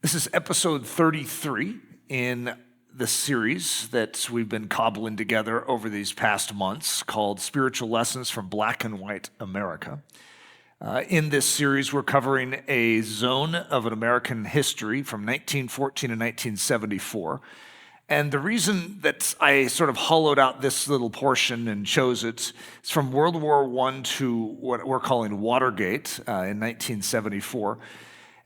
This is episode 33 in the series that we've been cobbling together over these past months called Spiritual Lessons from Black and White America. In this series, we're covering a zone of an American history from 1914 to 1974. And the reason that I sort of hollowed out this little portion and chose it is from World War I to what we're calling Watergate in 1974.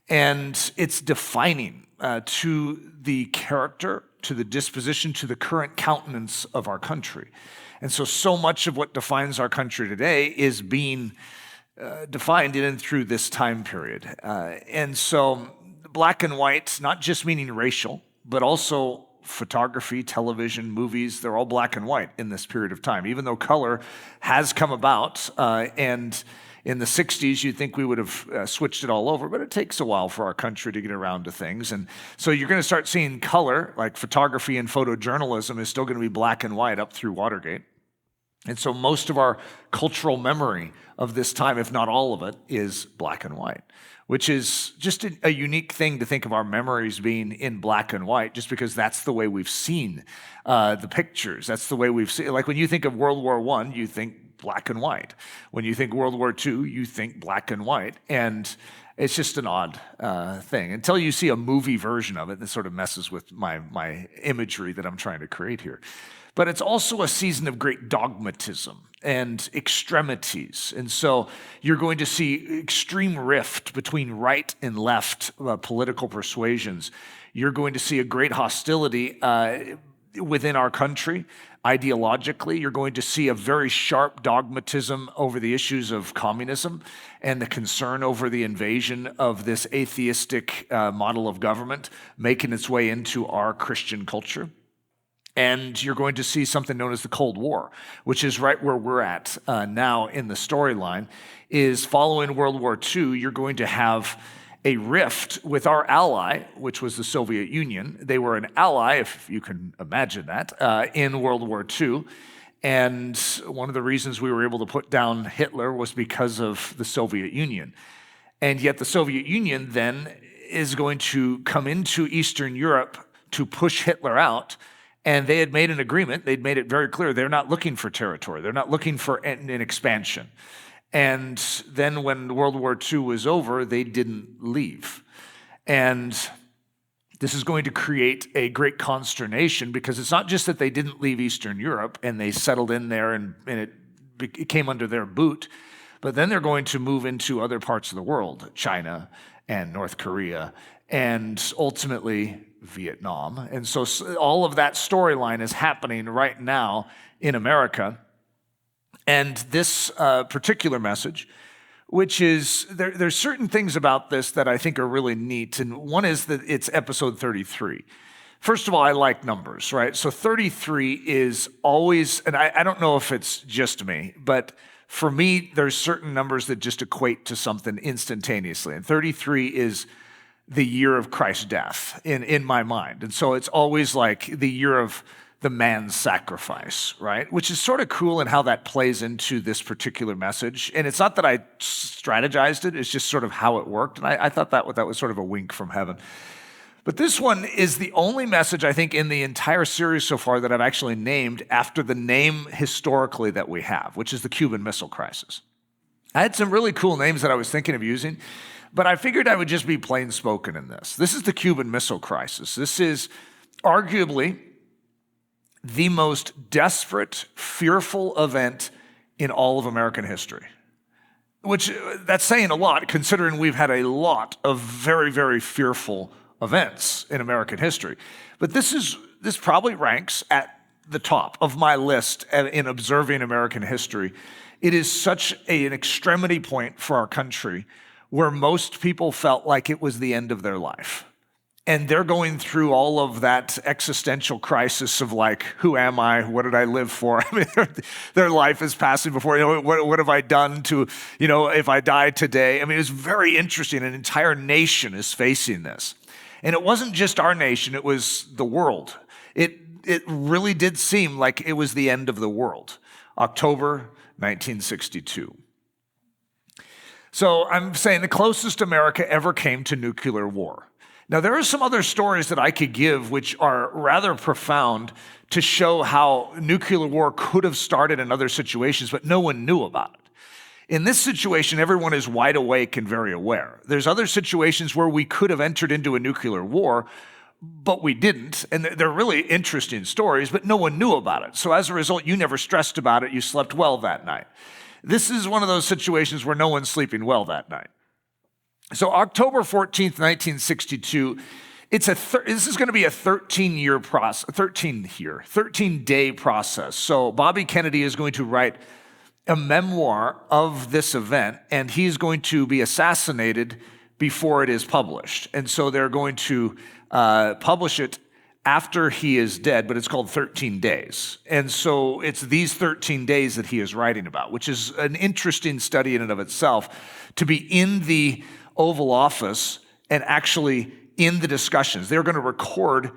And it's defining to the character, to the disposition, to the current countenance of our country. And so much of what defines our country today is being defined in and through this time period. And so black and white, not just meaning racial, but also photography, television, movies, they're all black and white in this period of time, even though color has come about. And in the 60s, you'd think we would have switched it all over, but it takes a while for our country to get around to things. And so you're going to start seeing color, like photography and photojournalism is still going to be black and white up through Watergate. And so most of our cultural memory of this time, if not all of it, is black and white, which is just a unique thing to think of our memories being in black and white, just because that's the way we've seen the pictures. That's the way we've seen, like when you think of World War I, you think black and white. When you think World War II, you think black and white. And it's just an odd thing until you see a movie version of it that sort of messes with my imagery that I'm trying to create here. But it's also a season of great dogmatism and extremities. And so you're going to see extreme rift between right and left political persuasions. You're going to see a great hostility within our country. Ideologically, you're going to see a very sharp dogmatism over the issues of communism and the concern over the invasion of this atheistic model of government making its way into our Christian culture. And you're going to see something known as the Cold War, which is right where we're at now in the storyline, is following World War II, you're going to have a rift with our ally, which was the Soviet Union. They were an ally, if you can imagine that, in World War II. And one of the reasons we were able to put down Hitler was because of the Soviet Union. And yet the Soviet Union then is going to come into Eastern Europe to push Hitler out. And they had made an agreement. They'd made it very clear. They're not looking for territory. They're not looking for an expansion. And then when World War II was over, they didn't leave. And this is going to create a great consternation because it's not just that they didn't leave Eastern Europe and they settled in there and it came under their boot, but then they're going to move into other parts of the world, China and North Korea, and ultimately Vietnam. And so all of that storyline is happening right now in America. And this particular message, which is, there's certain things about this that I think are really neat. And one is that it's episode 33. First of all, I like numbers, right? So 33 is always, and I don't know if it's just me, but for me, there's certain numbers that just equate to something instantaneously. And 33 is the year of Christ's death in my mind. And so it's always like the year of the man's sacrifice, right? Which is sort of cool in how that plays into this particular message. And it's not that I strategized it, it's just sort of how it worked. And I thought that was sort of a wink from heaven. But this one is the only message, I think, in the entire series so far that I've actually named after the name historically that we have, which is the Cuban Missile Crisis. I had some really cool names that I was thinking of using, but I figured I would just be plain spoken in this. This is the Cuban Missile Crisis. This is arguably the most desperate, fearful event in all of American history. Which, that's saying a lot, considering we've had a lot of very, very fearful events in American history. But this probably ranks at the top of my list in observing American history. It is such an extremity point for our country where most people felt like it was the end of their life. And they're going through all of that existential crisis of like, who am I? What did I live for? I mean, their life is passing before, what have I done to, if I die today? I mean, it's very interesting. An entire nation is facing this. And it wasn't just our nation, it was the world. It really did seem like it was the end of the world. October 1962. So I'm saying the closest America ever came to nuclear war. Now, there are some other stories that I could give which are rather profound to show how nuclear war could have started in other situations, but no one knew about it. In this situation, everyone is wide awake and very aware. There's other situations where we could have entered into a nuclear war, but we didn't. And they're really interesting stories, but no one knew about it. So as a result, you never stressed about it. You slept well that night. This is one of those situations where no one's sleeping well that night. So October 14th, 1962, this is going to be a 13-day process. So Bobby Kennedy is going to write a memoir of this event, and he's going to be assassinated before it is published. And so they're going to publish it after he is dead, but it's called 13 Days. And so it's these 13 days that he is writing about, which is an interesting study in and of itself, to be in the Oval Office and actually in the discussions. They're going to record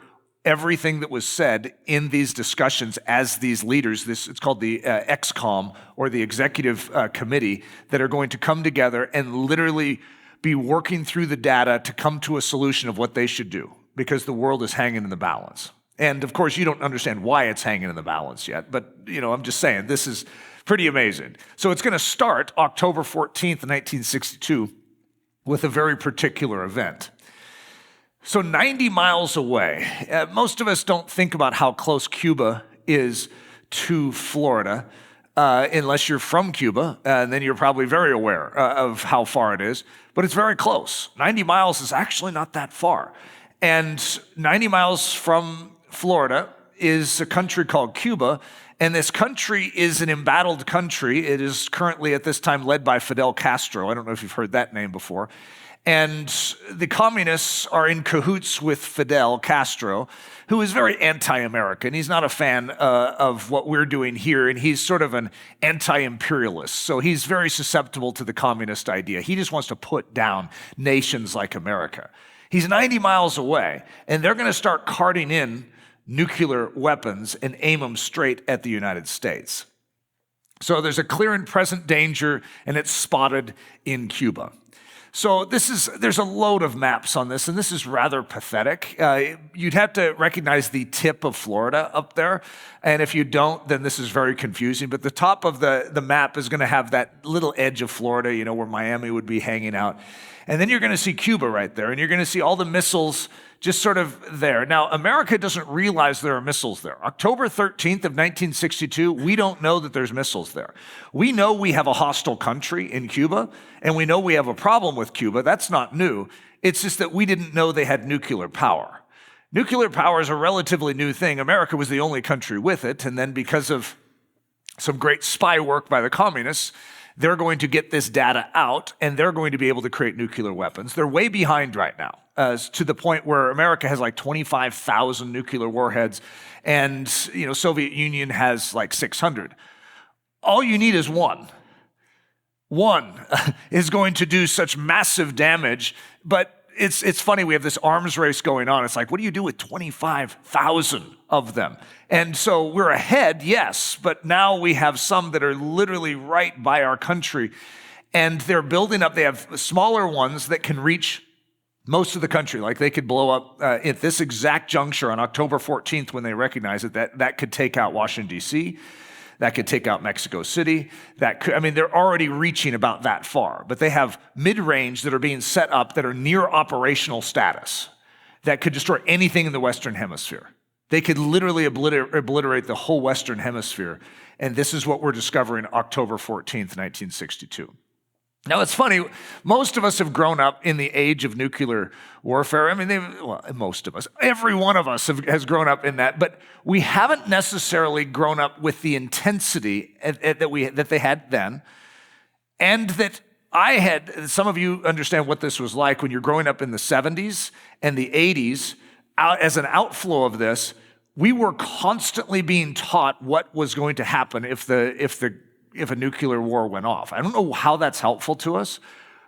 everything that was said in these discussions as these leaders, it's called the ExComm, or the Executive Committee, that are going to come together and literally be working through the data to come to a solution of what they should do, because the world is hanging in the balance. And of course, you don't understand why it's hanging in the balance yet, but I'm just saying, this is pretty amazing. So it's going to start October 14th, 1962, with a very particular event. So 90 miles away, most of us don't think about how close Cuba is to Florida, unless you're from Cuba, and then you're probably very aware of how far it is, but it's very close. 90 miles is actually not that far. And 90 miles from Florida is a country called Cuba, and this country is an embattled country. It is currently at this time led by Fidel Castro. I don't know if you've heard that name before. And the communists are in cahoots with Fidel Castro, who is very anti-American. He's not a fan of what we're doing here, and he's sort of an anti-imperialist. So he's very susceptible to the communist idea. He just wants to put down nations like America. He's 90 miles away, and they're going to start carting in nuclear weapons and aim them straight at the United States. So there's a clear and present danger, and it's spotted in Cuba. So there's a load of maps on this, and this is rather pathetic. You'd have to recognize the tip of Florida up there, and if you don't, then this is very confusing. But the top of the map is going to have that little edge of Florida, where Miami would be hanging out. And then you're going to see Cuba right there, and you're going to see all the missiles just sort of there. Now, America doesn't realize there are missiles there. October 13th of 1962, we don't know that there's missiles there. We know we have a hostile country in Cuba, and we know we have a problem with Cuba. That's not new. It's just that we didn't know they had nuclear power. Nuclear power is a relatively new thing. America was the only country with it, and then because of some great spy work by the communists, they're going to get this data out, and they're going to be able to create nuclear weapons. They're way behind right now, to the point where America has like 25,000 nuclear warheads, and Soviet Union has like 600. All you need is one. One is going to do such massive damage, but it's funny, we have this arms race going on. It's like, what do you do with 25,000 of them? And so we're ahead, yes, but now we have some that are literally right by our country, and they're building up. They have smaller ones that can reach most of the country. Like they could blow up at this exact juncture on October 14th when they recognize it, that could take out Washington, D.C., that could take out Mexico City. They're already reaching about that far, but they have mid-range that are being set up that are near operational status that could destroy anything in the Western Hemisphere. They could literally obliterate the whole Western Hemisphere, and this is what we're discovering October 14th, 1962. Now, it's funny, most of us have grown up in the age of nuclear warfare. Most of us, every one of us has grown up in that, but we haven't necessarily grown up with the intensity that they had then, and that I had. Some of you understand what this was like when you're growing up in the 70s and the 80s. As an outflow of this, we were constantly being taught what was going to happen if a nuclear war went off. I don't know how that's helpful to us,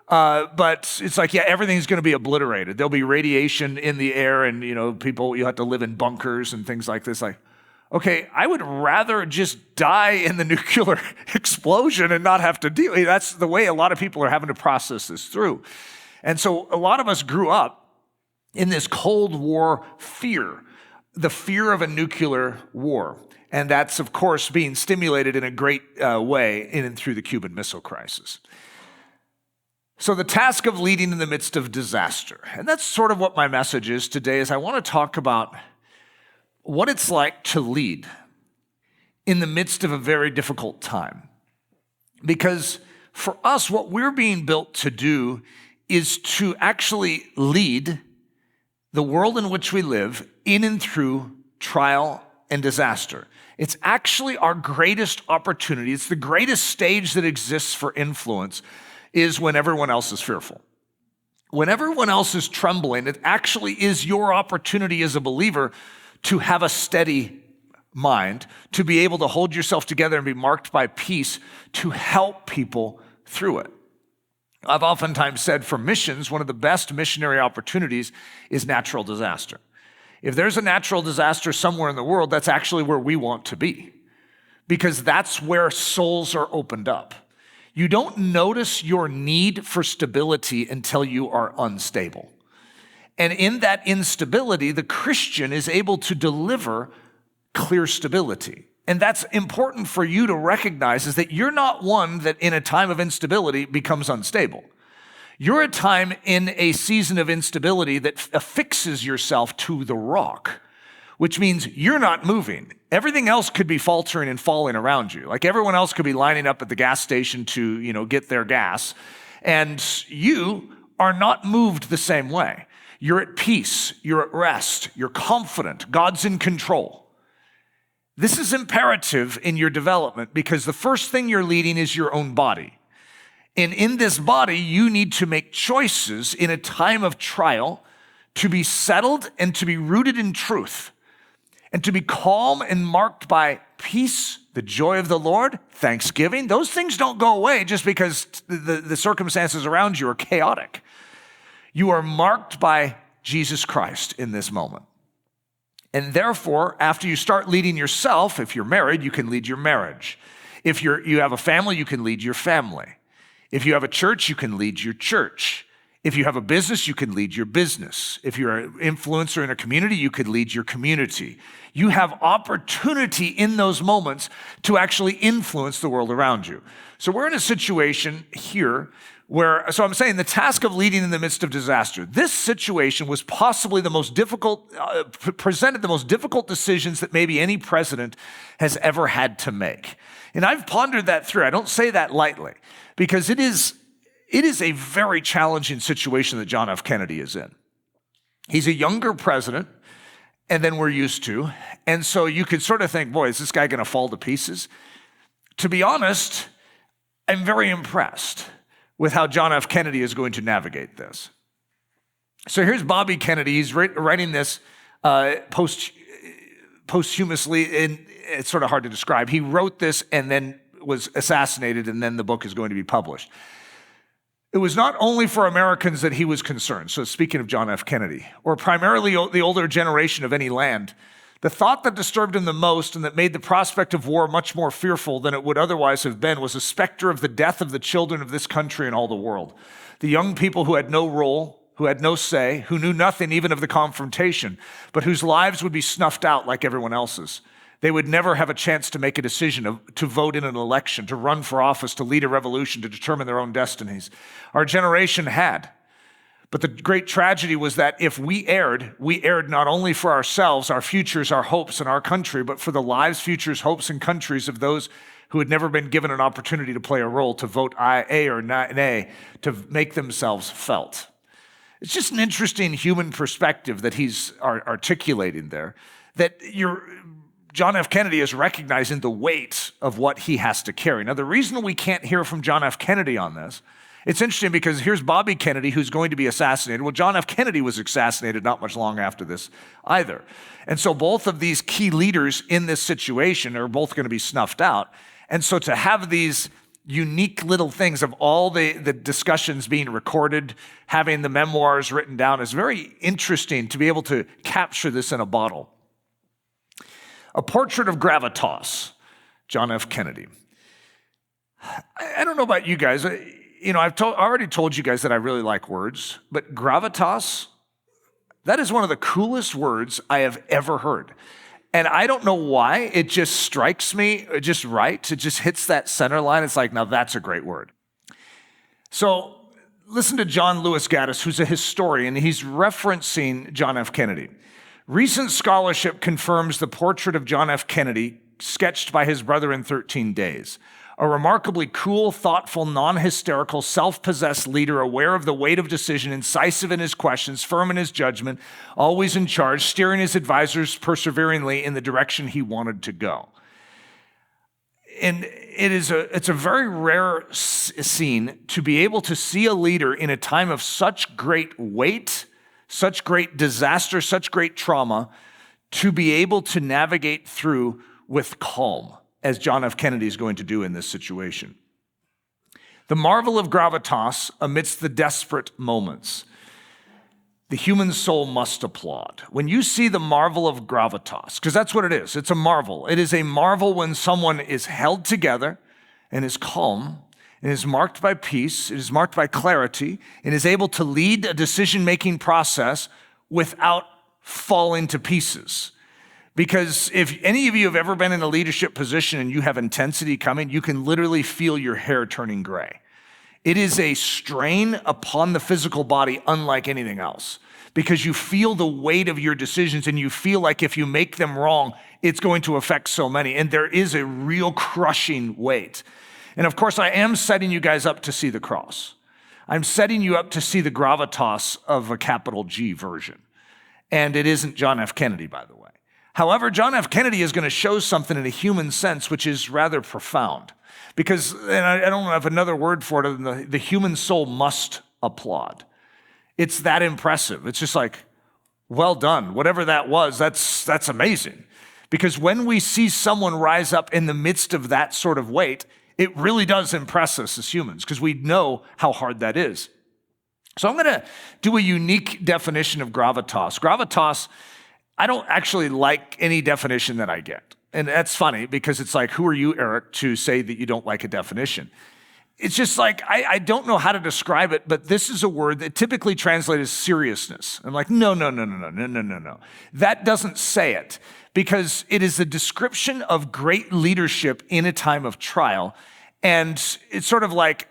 but it's like, everything's going to be obliterated. There'll be radiation in the air, and you have to live in bunkers and things like this. Like, okay, I would rather just die in the nuclear explosion and not have to deal. That's the way a lot of people are having to process this through. And so a lot of us grew up in this Cold War fear, the fear of a nuclear war. And that's, of course, being stimulated in a great way in and through the Cuban Missile Crisis. So the task of leading in the midst of disaster, and that's sort of what my message is today, is I want to talk about what it's like to lead in the midst of a very difficult time. Because for us, what we're being built to do is to actually lead the world in which we live in and through trial and disaster. It's actually our greatest opportunity. It's the greatest stage that exists for influence is when everyone else is fearful. When everyone else is trembling, it actually is your opportunity as a believer to have a steady mind, to be able to hold yourself together and be marked by peace, to help people through it. I've oftentimes said for missions, one of the best missionary opportunities is natural disaster. If there's a natural disaster somewhere in the world, that's actually where we want to be, because that's where souls are opened up. You don't notice your need for stability until you are unstable. And in that instability, the Christian is able to deliver clear stability. And that's important for you to recognize, is that you're not one that in a time of instability becomes unstable. You're a time in a season of instability that affixes yourself to the rock, which means you're not moving. Everything else could be faltering and falling around you. Like everyone else could be lining up at the gas station to, get their gas. And you are not moved the same way. You're at peace. You're at rest. You're confident. God's in control. This is imperative in your development because the first thing you're leading is your own body. And in this body, you need to make choices in a time of trial to be settled and to be rooted in truth and to be calm and marked by peace, the joy of the Lord, thanksgiving. Those things don't go away just because the circumstances around you are chaotic. You are marked by Jesus Christ in this moment. And therefore, after you start leading yourself, if you're married, you can lead your marriage. If you have a family, you can lead your family. If you have a church, you can lead your church. If you have a business, you can lead your business. If you're an influencer in a community, you could lead your community. You have opportunity in those moments to actually influence the world around you. So we're in a situation here so I'm saying the task of leading in the midst of disaster. This situation was possibly the most difficult, presented the most difficult decisions that maybe any president has ever had to make. And I've pondered that through. I don't say that lightly because it is a very challenging situation that John F. Kennedy is in. He's a younger president than we're used to. And so you could sort of think, boy, is this guy going to fall to pieces? To be honest, I'm very impressed with how John F. Kennedy is going to navigate this. So here's Bobby Kennedy. He's writing this posthumously, and it's sort of hard to describe. He wrote this and then was assassinated, and then the book is going to be published. It was not only for Americans that he was concerned, so speaking of John F. Kennedy, or primarily the older generation of any land, the thought that disturbed him the most and that made the prospect of war much more fearful than it would otherwise have been was a specter of the death of the children of this country and all the world. The young people who had no role, who had no say, who knew nothing even of the confrontation, but whose lives would be snuffed out like everyone else's. They would never have a chance to make a decision, to vote in an election, to run for office, to lead a revolution, to determine their own destinies. Our generation had. But the great tragedy was that if we erred not only for ourselves, our futures, our hopes, and our country, but for the lives, futures, hopes, and countries of those who had never been given an opportunity to play a role, to vote A or nay, to make themselves felt. It's just an interesting human perspective that he's articulating there, that John F. Kennedy is recognizing the weight of what he has to carry. Now, the reason we can't hear from John F. Kennedy on this, it's interesting because here's Bobby Kennedy who's going to be assassinated. Well, John F. Kennedy was assassinated not much long after this either. And so both of these key leaders in this situation are both going to be snuffed out. And so to have these unique little things of all the discussions being recorded, having the memoirs written down is very interesting to be able to capture this in a bottle. A portrait of gravitas, John F. Kennedy. I don't know about you guys. I've already told you guys that I really like words, but gravitas, That is one of the coolest words I have ever heard. And I don't know why, it just strikes me just right. It just hits that center line. It's like, now that's a great word. So listen to John Lewis Gaddis, who's a historian. He's referencing John F. Kennedy. Recent scholarship confirms the portrait of John F. Kennedy sketched by his brother in 13 Days. A remarkably cool, thoughtful, non-hysterical, self-possessed leader aware of the weight of decision, incisive in his questions, firm in his judgment, always in charge, steering his advisors perseveringly in the direction he wanted to go. And it's a very rare scene to be able to see a leader in a time of such great weight, such great disaster, such great trauma, to be able to navigate through with calm, as John F. Kennedy is going to do in this situation. The marvel of gravitas amidst the desperate moments. The human soul must applaud. When you see the marvel of gravitas, because that's what it is, it's a marvel. It is a marvel when someone is held together and is calm and is marked by peace, it is marked by clarity, and is able to lead a decision-making process without falling to pieces. Because if any of you have ever been in a leadership position and you have intensity coming, you can literally feel your hair turning gray. It is a strain upon the physical body unlike anything else, because you feel the weight of your decisions and you feel like if you make them wrong, it's going to affect so many. And there is a real crushing weight. And of course, I am setting you guys up to see the cross. I'm setting you up to see the gravitas of a capital G version. And it isn't John F. Kennedy, by the way. However, John F. Kennedy is going to show something in a human sense, which is rather profound. Because, and I don't have another word for it, other than the human soul must applaud. It's that impressive. It's just like, well done. Whatever that was, that's amazing. Because when we see someone rise up in the midst of that sort of weight, it really does impress us as humans, because we know how hard that is. So I'm going to do a unique definition of gravitas. Gravitas, I don't actually like any definition that I get. And that's funny because it's like, who are you, Eric, to say that you don't like a definition? It's just like, I don't know how to describe it, but this is a word that typically translates as seriousness. I'm like, no. That doesn't say it, because it is a description of great leadership in a time of trial. And it's sort of like,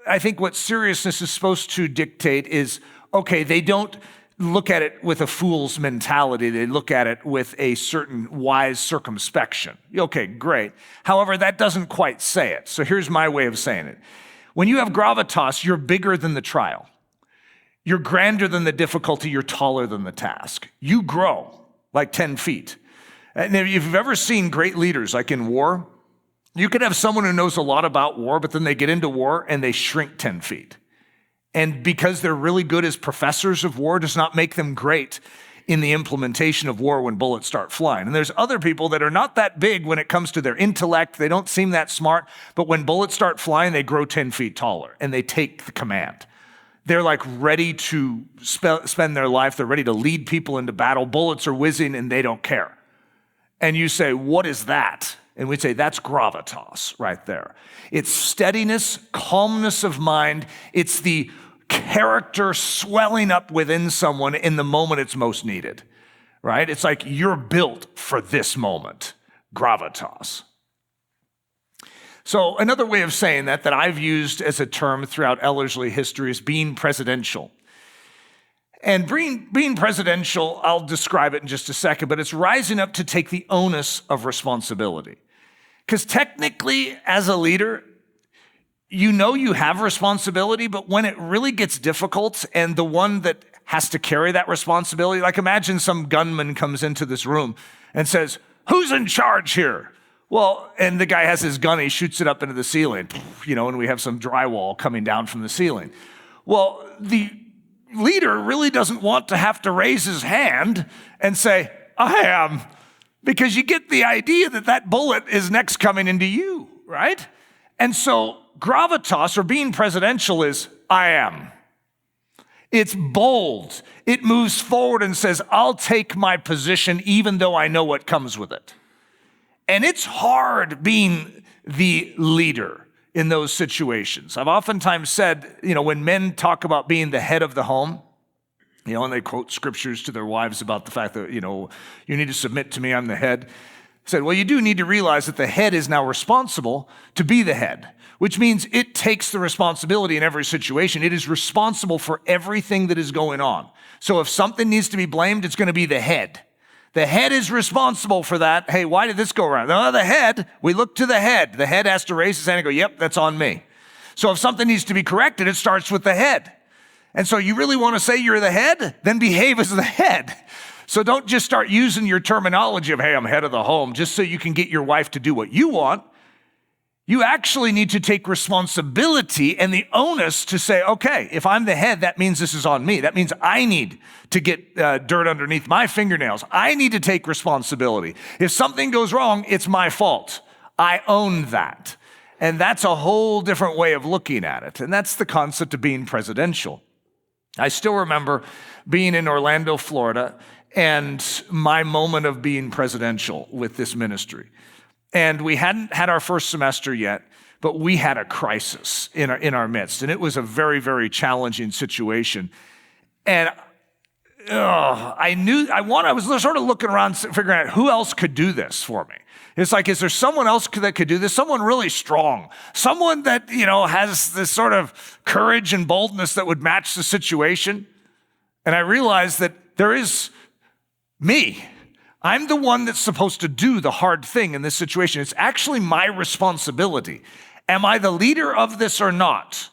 I think what seriousness is supposed to dictate is, okay, they don't look at it with a fool's mentality. They look at it with a certain wise circumspection. Okay, great. However, that doesn't quite say it. So here's my way of saying it. When you have gravitas, you're bigger than the trial. You're grander than the difficulty. You're taller than the task. You grow like 10 feet. And if you've ever seen great leaders, like in war, you could have someone who knows a lot about war, but then they get into war and they shrink 10 feet. And because they're really good as professors of war does not make them great in the implementation of war when bullets start flying. And there's other people that are not that big when it comes to their intellect. They don't seem that smart, but when bullets start flying, they grow 10 feet taller and they take the command. They're like ready to spend their life. They're ready to lead people into battle. Bullets are whizzing and they don't care. And you say, what is that? And we'd say, that's gravitas right there. It's steadiness, calmness of mind. It's the character swelling up within someone in the moment it's most needed, right? It's like you're built for this moment, gravitas. So another way of saying that I've used as a term throughout Ellerslie history is being presidential. And being presidential, I'll describe it in just a second, but it's rising up to take the onus of responsibility. Because technically, as a leader, you know you have responsibility, but when it really gets difficult and the one that has to carry that responsibility, like imagine some gunman comes into this room and says, who's in charge here? Well, and the guy has his gun, he shoots it up into the ceiling, and we have some drywall coming down from the ceiling. Well, the leader really doesn't want to have to raise his hand and say, I am, because you get the idea that bullet is next coming into you, right? And so gravitas, or being presidential, is I am. It's bold. It moves forward and says, I'll take my position even though I know what comes with it. And it's hard being the leader in those situations. I've oftentimes said, when men talk about being the head of the home, And they quote scriptures to their wives about the fact that, you need to submit to me, I'm the head. Said, well, you do need to realize that the head is now responsible to be the head, which means it takes the responsibility in every situation. It is responsible for everything that is going on. So if something needs to be blamed, it's going to be the head. The head is responsible for that. Hey, why did this go wrong? No, the head, we look to the head. The head has to raise his hand and go, yep, that's on me. So if something needs to be corrected, it starts with the head. And so you really want to say you're the head? Then behave as the head. So don't just start using your terminology of, hey, I'm head of the home, just so you can get your wife to do what you want. You actually need to take responsibility and the onus to say, okay, if I'm the head, that means this is on me. That means I need to get dirt underneath my fingernails. I need to take responsibility. If something goes wrong, it's my fault. I own that. And that's a whole different way of looking at it. And that's the concept of being presidential. I still remember being in Orlando, Florida, and my moment of being presidential with this ministry. And we hadn't had our first semester yet, but we had a crisis in our midst. And it was a very, very challenging situation. And I was sort of looking around, figuring out who else could do this for me. It's like, is there someone else that could do this? Someone really strong. Someone that, has this sort of courage and boldness that would match the situation. And I realized that there is me. I'm the one that's supposed to do the hard thing in this situation. It's actually my responsibility. Am I the leader of this or not?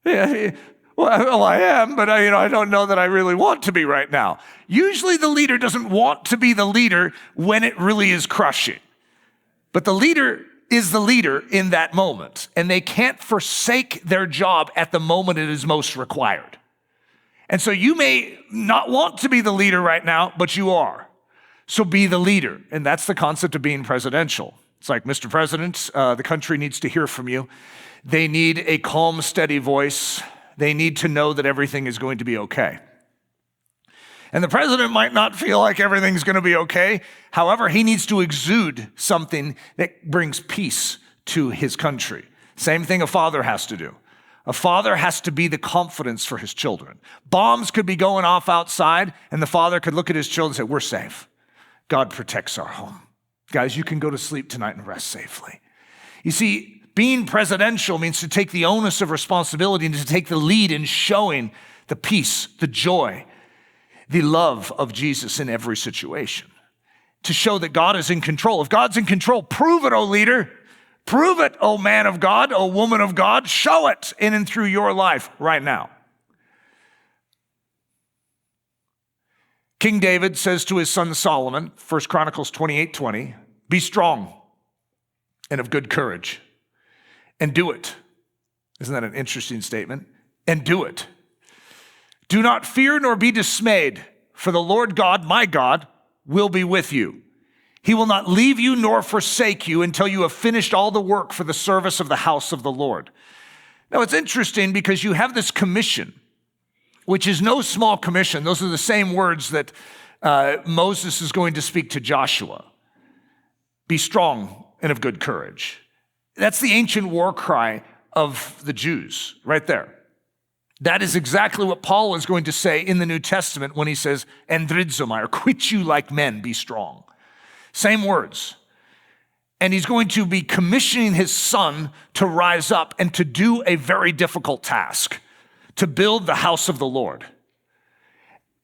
Yeah, well, I am, but I don't know that I really want to be right now. Usually the leader doesn't want to be the leader when it really is crushing. But the leader is the leader in that moment, and they can't forsake their job at the moment it is most required. And so you may not want to be the leader right now, but you are. So be the leader. And that's the concept of being presidential. It's like, Mr. President, the country needs to hear from you. They need a calm, steady voice. They need to know that everything is going to be okay. And the president might not feel like everything's going to be okay. However, he needs to exude something that brings peace to his country. Same thing a father has to do. A father has to be the confidence for his children. Bombs could be going off outside, and the father could look at his children and say, we're safe. God protects our home. Guys, you can go to sleep tonight and rest safely. You see, being presidential means to take the onus of responsibility and to take the lead in showing the peace, the joy, the love of Jesus in every situation. To show that God is in control. If God's in control, prove it, O leader. Prove it, O man of God, O woman of God. Show it in and through your life right now. King David says to his son Solomon, 1 Chronicles 28:20, be strong and of good courage, and do it. Isn't that an interesting statement? And do it. Do not fear nor be dismayed, for the Lord God, my God, will be with you. He will not leave you nor forsake you until you have finished all the work for the service of the house of the Lord. Now, it's interesting because you have this commission, which is no small commission. Those are the same words that Moses is going to speak to Joshua. Be strong and of good courage. That's the ancient war cry of the Jews right there. That is exactly what Paul is going to say in the New Testament when he says, "Endridzomai," or quit you like men, be strong. Same words. And he's going to be commissioning his son to rise up and to do a very difficult task, to build the house of the Lord.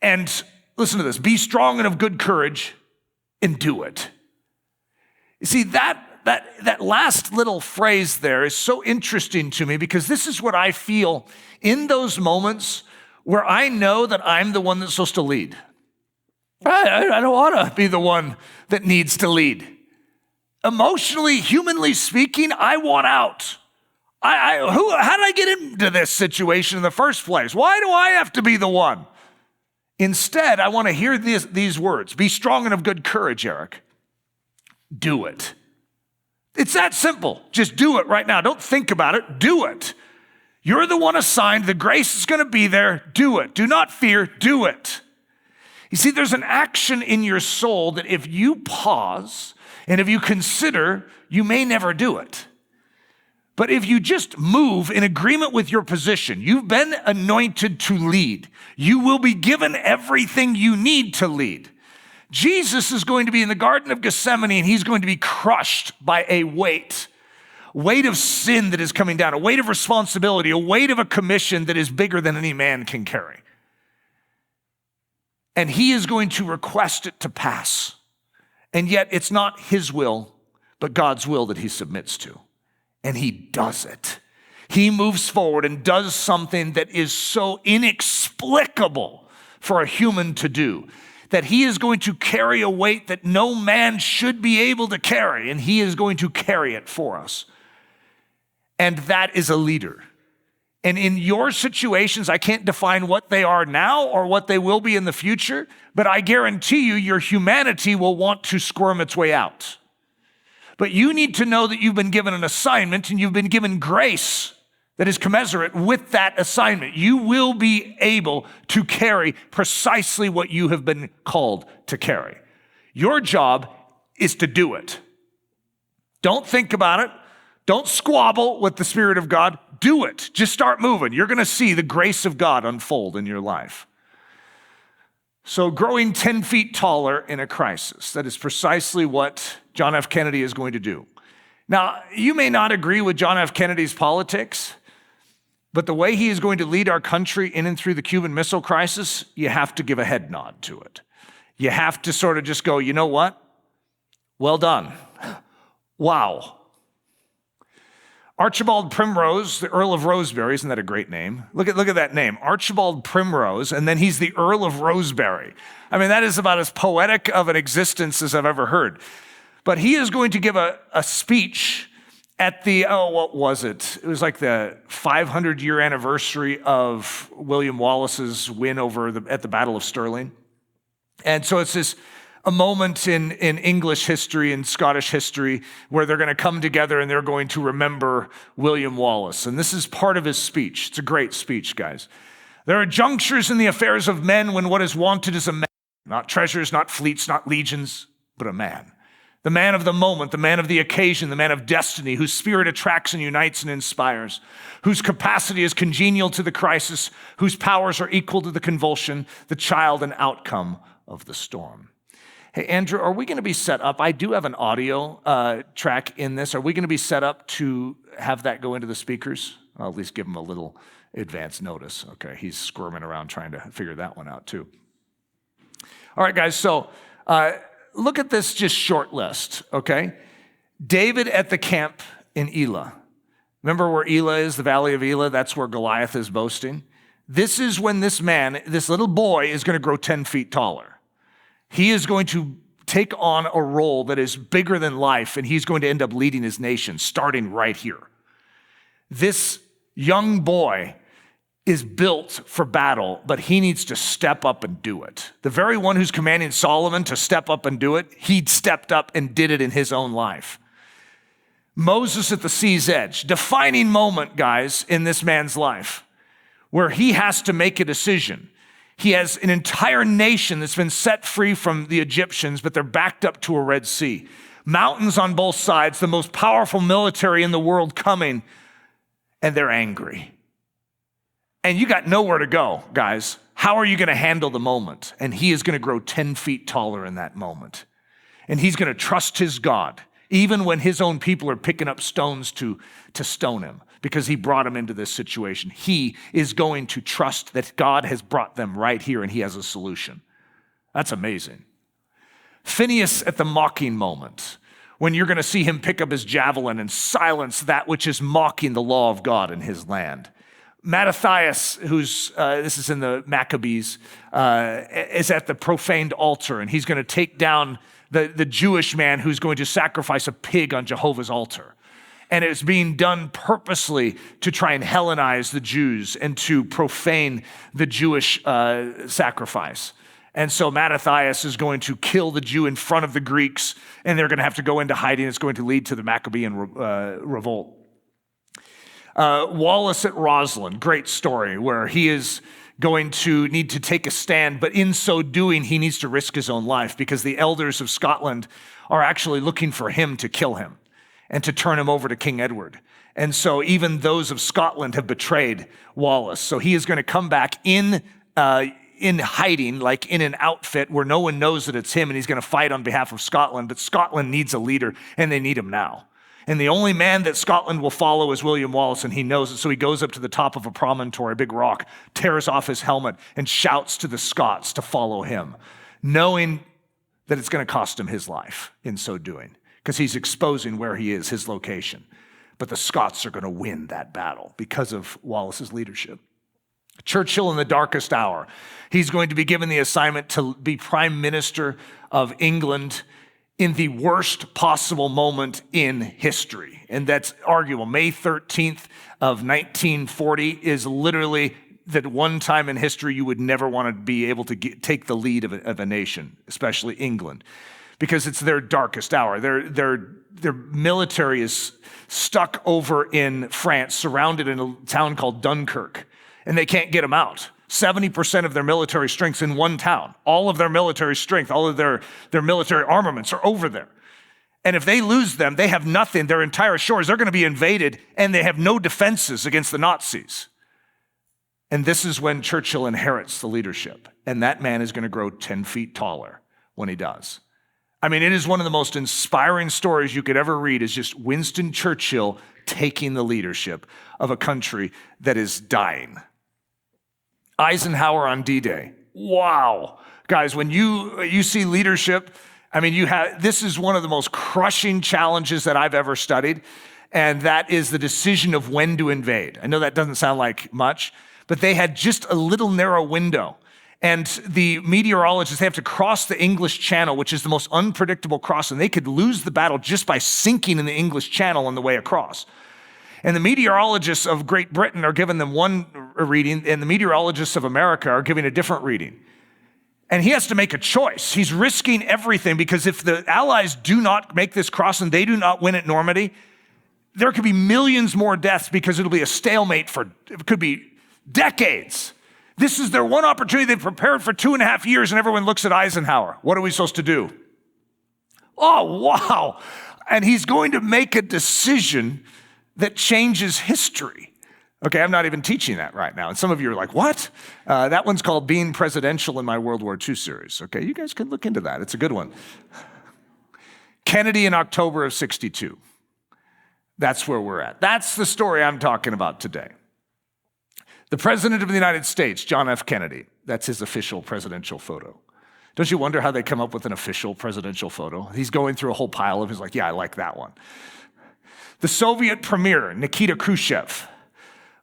And listen to this, be strong and of good courage and do it. You see, that last little phrase there is so interesting to me because this is what I feel in those moments where I know that I'm the one that's supposed to lead. I don't want to be the one that needs to lead. Emotionally, humanly speaking, I want out. How did I get into this situation in the first place? Why do I have to be the one? Instead, I want to hear these words. Be strong and of good courage, Eric. Do it. It's that simple. Just do it right now. Don't think about it. Do it. You're the one assigned. The grace is going to be there. Do it. Do not fear. Do it. You see, there's an action in your soul that if you pause and if you consider, you may never do it. But if you just move in agreement with your position, you've been anointed to lead. You will be given everything you need to lead. Jesus is going to be in the Garden of Gethsemane, and he's going to be crushed by a weight of sin that is coming down, a weight of responsibility, a weight of a commission that is bigger than any man can carry. And he is going to request it to pass. And yet it's not his will, but God's will that he submits to. And he does it. He moves forward and does something that is so inexplicable for a human to do, that he is going to carry a weight that no man should be able to carry, and he is going to carry it for us. And that is a leader. And in your situations, I can't define what they are now or what they will be in the future, but I guarantee you your humanity will want to squirm its way out. But you need to know that you've been given an assignment and you've been given grace that is commensurate with that assignment. You will be able to carry precisely what you have been called to carry. Your job is to do it. Don't think about it. Don't squabble with the Spirit of God. Do it. Just start moving. You're going to see the grace of God unfold in your life. So growing 10 feet taller in a crisis, that is precisely what John F. Kennedy is going to do. Now, you may not agree with John F. Kennedy's politics, but the way he is going to lead our country in and through the Cuban Missile Crisis, you have to give a head nod to it. You have to sort of just go, you know what? Well done. Wow. Archibald Primrose, the Earl of Rosebery, isn't that a great name? Look at that name, Archibald Primrose, and then he's the Earl of Rosebery. I mean, that is about as poetic of an existence as I've ever heard. But he is going to give a speech at the, what was it? It was like the 500-year anniversary of William Wallace's win at the Battle of Stirling. And so it's a moment in English history and Scottish history where they're going to come together and they're going to remember William Wallace. And this is part of his speech. It's a great speech, guys. There are junctures in the affairs of men when what is wanted is a man, not treasures, not fleets, not legions, but a man. The man of the moment, the man of the occasion, the man of destiny, whose spirit attracts and unites and inspires, whose capacity is congenial to the crisis, whose powers are equal to the convulsion, the child and outcome of the storm. Hey, Andrew, are we going to be set up? I do have an audio track in this. Are we going to be set up to have that go into the speakers? I'll at least give him a little advance notice. Okay, he's squirming around trying to figure that one out too. All right, guys, so look at this just short list, okay? David at the camp in Elah. Remember where Elah is, the valley of Elah? That's where Goliath is boasting. This is when this little boy, is going to grow 10 feet taller. He is going to take on a role that is bigger than life, and he's going to end up leading his nation, starting right here. This young boy is built for battle, but he needs to step up and do it. The very one who's commanding Solomon to step up and do it, he stepped up and did it in his own life. Moses at the sea's edge, defining moment, guys, in this man's life, where he has to make a decision. He has an entire nation that's been set free from the Egyptians, but they're backed up to a Red Sea. Mountains on both sides, the most powerful military in the world coming, and they're angry. And you got nowhere to go, guys. How are you going to handle the moment? And he is going to grow 10 feet taller in that moment. And he's going to trust his God, even when his own people are picking up stones to stone him, because he brought him into this situation. He is going to trust that God has brought them right here and he has a solution. That's amazing. Phinehas at the mocking moment, when you're going to see him pick up his javelin and silence that which is mocking the law of God in his land. Mattathias, this is in the Maccabees, is at the profaned altar, and he's going to take down the Jewish man who's going to sacrifice a pig on Jehovah's altar. And it's being done purposely to try and Hellenize the Jews and to profane the Jewish sacrifice. And so Mattathias is going to kill the Jew in front of the Greeks, and they're going to have to go into hiding. It's going to lead to the Maccabean revolt. Wallace at Roslyn, great story, where he is going to need to take a stand, but in so doing, he needs to risk his own life because the elders of Scotland are actually looking for him to kill him and to turn him over to King Edward. And so even those of Scotland have betrayed Wallace. So he is going to come back in hiding, like in an outfit where no one knows that it's him, and he's going to fight on behalf of Scotland. But Scotland needs a leader, and they need him now. And the only man that Scotland will follow is William Wallace, and he knows it. So he goes up to the top of a promontory, a big rock, tears off his helmet, and shouts to the Scots to follow him, knowing that it's going to cost him his life in so doing, because he's exposing where he is, his location. But the Scots are going to win that battle because of Wallace's leadership. Churchill in the darkest hour. He's going to be given the assignment to be Prime Minister of England in the worst possible moment in history. And that's arguable. May 13th of 1940 is literally that one time in history you would never want to be able to take the lead of a nation, especially England, because it's their darkest hour. Their military is stuck over in France, surrounded in a town called Dunkirk, and they can't get them out. 70% of their military strength's in one town. All of their military strength, all of their military armaments are over there. And if they lose them, they have nothing. Their entire shores, they're going to be invaded, and they have no defenses against the Nazis. And this is when Churchill inherits the leadership. And that man is going to grow 10 feet taller when he does. I mean, it is one of the most inspiring stories you could ever read, is just Winston Churchill taking the leadership of a country that is dying. Eisenhower on D-Day. Wow. Guys, when you see leadership, I mean, this is one of the most crushing challenges that I've ever studied, and that is the decision of when to invade. I know that doesn't sound like much, but they had just a little narrow window. And the meteorologists, they have to cross the English Channel, which is the most unpredictable crossing. They could lose the battle just by sinking in the English Channel on the way across. And the meteorologists of Great Britain are giving them one reading, and the meteorologists of America are giving a different reading. And he has to make a choice. He's risking everything, because if the Allies do not make this crossing, they do not win at Normandy, there could be millions more deaths, because it'll be a stalemate it could be decades. This is their one opportunity. They've prepared for 2.5 years, and everyone looks at Eisenhower. What are we supposed to do? Oh, wow. And he's going to make a decision that changes history. Okay, I'm not even teaching that right now. And some of you are like, what? That one's called Being Presidential in my World War II series. Okay, you guys can look into that. It's a good one. Kennedy in October of 62. That's where we're at. That's the story I'm talking about today. The President of the United States, John F. Kennedy, that's his official presidential photo. Don't you wonder how they come up with an official presidential photo? He's going through a whole pile of his, like, yeah, I like that one. The Soviet premier, Nikita Khrushchev.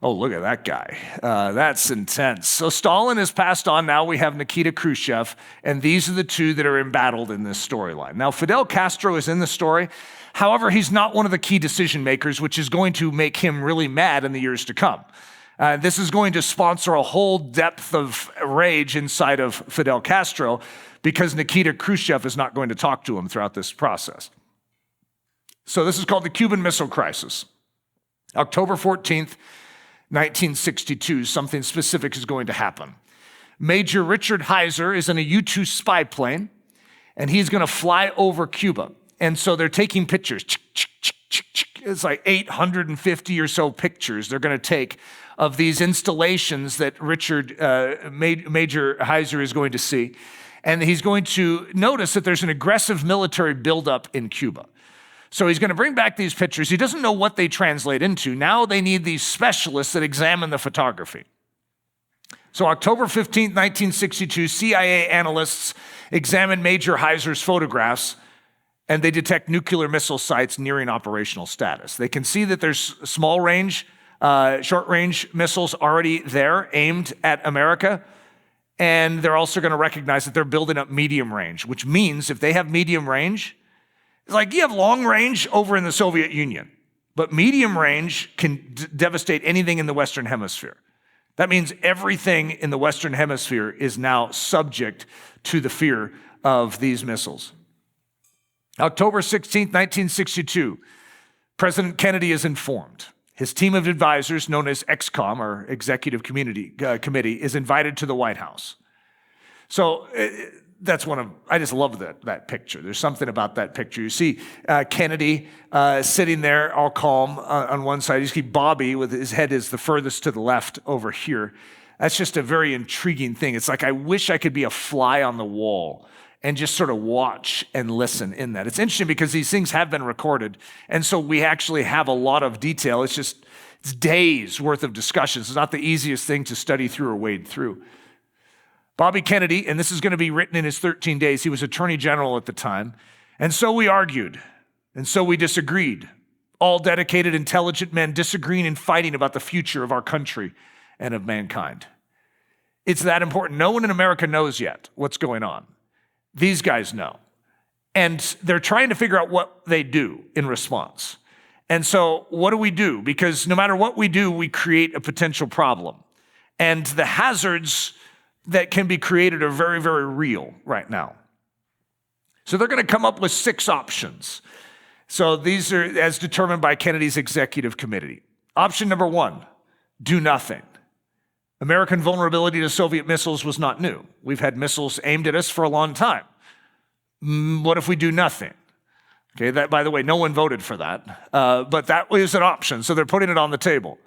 Oh, look at that guy. That's intense. So Stalin has passed on. Now we have Nikita Khrushchev, and these are the two that are embattled in this storyline. Now, Fidel Castro is in the story. However, he's not one of the key decision makers, which is going to make him really mad in the years to come. This is going to sponsor a whole depth of rage inside of Fidel Castro, because Nikita Khrushchev is not going to talk to him throughout this process. So this is called the Cuban Missile Crisis. October 14th, 1962, something specific is going to happen. Major Richard Heiser is in a U-2 spy plane, and he's going to fly over Cuba. And so they're taking pictures. It's like 850 or so pictures they're going to take of these installations that Major Heiser is going to see. And he's going to notice that there's an aggressive military buildup in Cuba. So he's going to bring back these pictures. He doesn't know what they translate into. Now they need these specialists that examine the photography. So October 15th, 1962, CIA analysts examine Major Heiser's photographs, and they detect nuclear missile sites nearing operational status. They can see that there's short-range missiles already there aimed at America, and they're also going to recognize that they're building up medium range, which means if they have medium range, it's like you have long range over in the Soviet Union, but medium range can devastate anything in the Western Hemisphere. That means everything in the Western Hemisphere is now subject to the fear of these missiles. October 16th, 1962, President Kennedy is informed. His team of advisors, known as ExComm, or Executive Committee, is invited to the White House. So I just love that picture. There's something about that picture. You see Kennedy sitting there all calm on one side. You see Bobby with his head is the furthest to the left over here. That's just a very intriguing thing. It's like I wish I could be a fly on the wall and just sort of watch and listen in that. It's interesting because these things have been recorded, and so we actually have a lot of detail. It's days worth of discussions. It's not the easiest thing to study through or wade through. Bobby Kennedy, and this is going to be written in his 13 days, he was Attorney General at the time, and so we argued, and so we disagreed. All dedicated, intelligent men disagreeing and fighting about the future of our country and of mankind. It's that important. No one in America knows yet what's going on. These guys know. And they're trying to figure out what they do in response. And so what do we do? Because no matter what we do, we create a potential problem. And the hazards that can be created are very, very real right now. So they're going to come up with 6 options. So these are as determined by Kennedy's executive committee. Option number 1, do nothing. American vulnerability to Soviet missiles was not new. We've had missiles aimed at us for a long time. What if we do nothing? Okay, that, by the way, no one voted for that, but that is an option, so they're putting it on the table.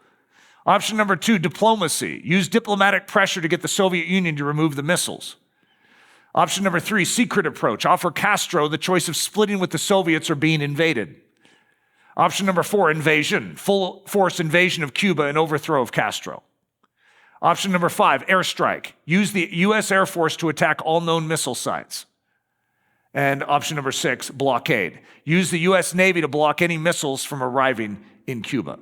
Option number 2, diplomacy. Use diplomatic pressure to get the Soviet Union to remove the missiles. Option number 3, secret approach. Offer Castro the choice of splitting with the Soviets or being invaded. Option number 4, invasion. Full force invasion of Cuba and overthrow of Castro. Option number 5, airstrike. Use the U.S. Air Force to attack all known missile sites. And option number 6, blockade. Use the U.S. Navy to block any missiles from arriving in Cuba.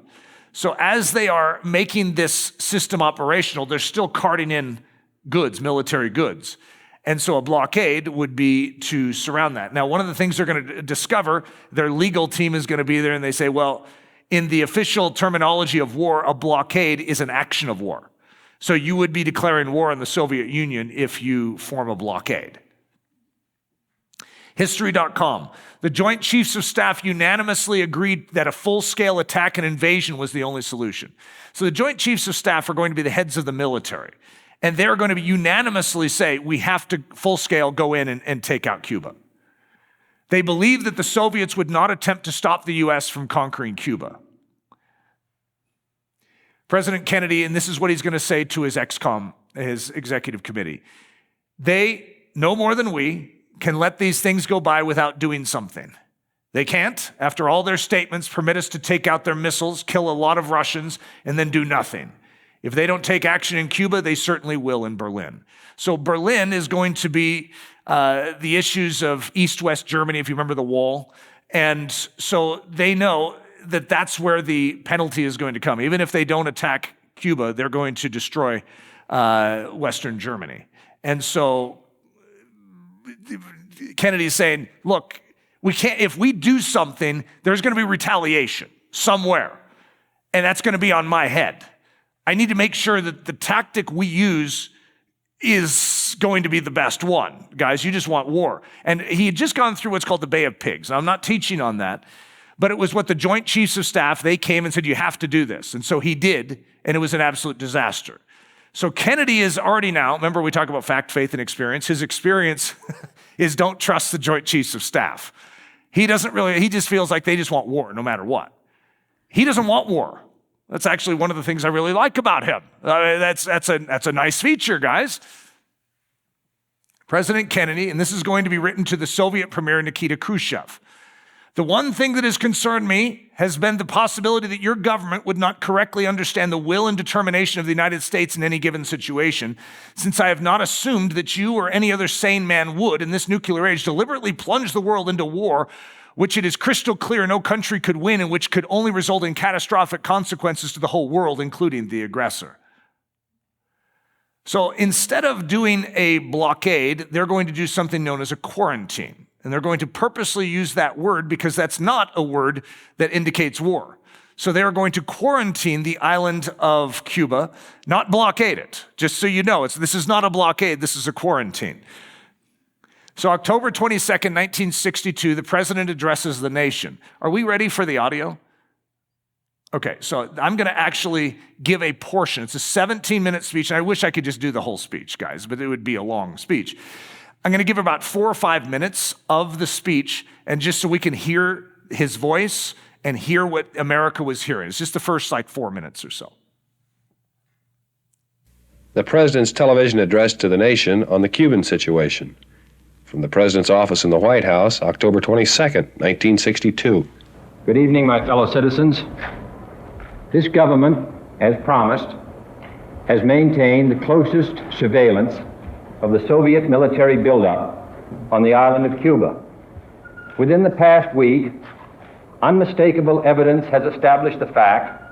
So as they are making this system operational, they're still carting in goods, military goods. And so a blockade would be to surround that. Now, one of the things they're going to discover, their legal team is going to be there, and they say, well, in the official terminology of war, a blockade is an action of war. So you would be declaring war on the Soviet Union if you form a blockade. History.com. The Joint Chiefs of Staff unanimously agreed that a full-scale attack and invasion was the only solution. So the Joint Chiefs of Staff are going to be the heads of the military, and they're going to unanimously say, we have to full-scale go in and take out Cuba. They believe that the Soviets would not attempt to stop the U.S. from conquering Cuba. President Kennedy, and this is what he's going to say to his his executive committee, they, no more than we, can let these things go by without doing something. They can't, after all their statements, permit us to take out their missiles, kill a lot of Russians, and then do nothing. If they don't take action in Cuba, they certainly will in Berlin. So Berlin is going to be the issues of East-West Germany, if you remember the wall. And so they know that that's where the penalty is going to come. Even if they don't attack Cuba, they're going to destroy Western Germany. And so Kennedy's saying, look, we can't, if we do something, there's going to be retaliation somewhere. And that's going to be on my head. I need to make sure that the tactic we use is going to be the best one. Guys, you just want war. And he had just gone through what's called the Bay of Pigs. Now, I'm not teaching on that, but it was what the Joint Chiefs of Staff, they came and said, you have to do this. And so he did, and it was an absolute disaster. So Kennedy is already now, remember we talk about fact, faith, and experience. His experience is don't trust the Joint Chiefs of Staff. He just feels like they just want war no matter what. He doesn't want war. That's actually one of the things I really like about him. That's a nice feature, guys. President Kennedy, and this is going to be written to the Soviet Premier Nikita Khrushchev. The one thing that has concerned me has been the possibility that your government would not correctly understand the will and determination of the United States in any given situation, since I have not assumed that you or any other sane man would, in this nuclear age, deliberately plunge the world into war, which it is crystal clear no country could win and which could only result in catastrophic consequences to the whole world, including the aggressor. So instead of doing a blockade, they're going to do something known as a quarantine. And they're going to purposely use that word because that's not a word that indicates war. So they are going to quarantine the island of Cuba, not blockade it. Just so you know, this is not a blockade, this is a quarantine. So October 22nd, 1962, the president addresses the nation. Are we ready for the audio? Okay, so I'm going to actually give a portion. It's a 17-minute speech, and I wish I could just do the whole speech, guys, but it would be a long speech. I'm going to give about 4 or 5 minutes of the speech, and just so we can hear his voice and hear what America was hearing. It's just the first 4 minutes or so. The President's television address to the nation on the Cuban situation. From the President's office in the White House, October 22nd, 1962. Good evening, my fellow citizens. This government, as promised, has maintained the closest surveillance of the Soviet military buildup on the island of Cuba. Within the past week, unmistakable evidence has established the fact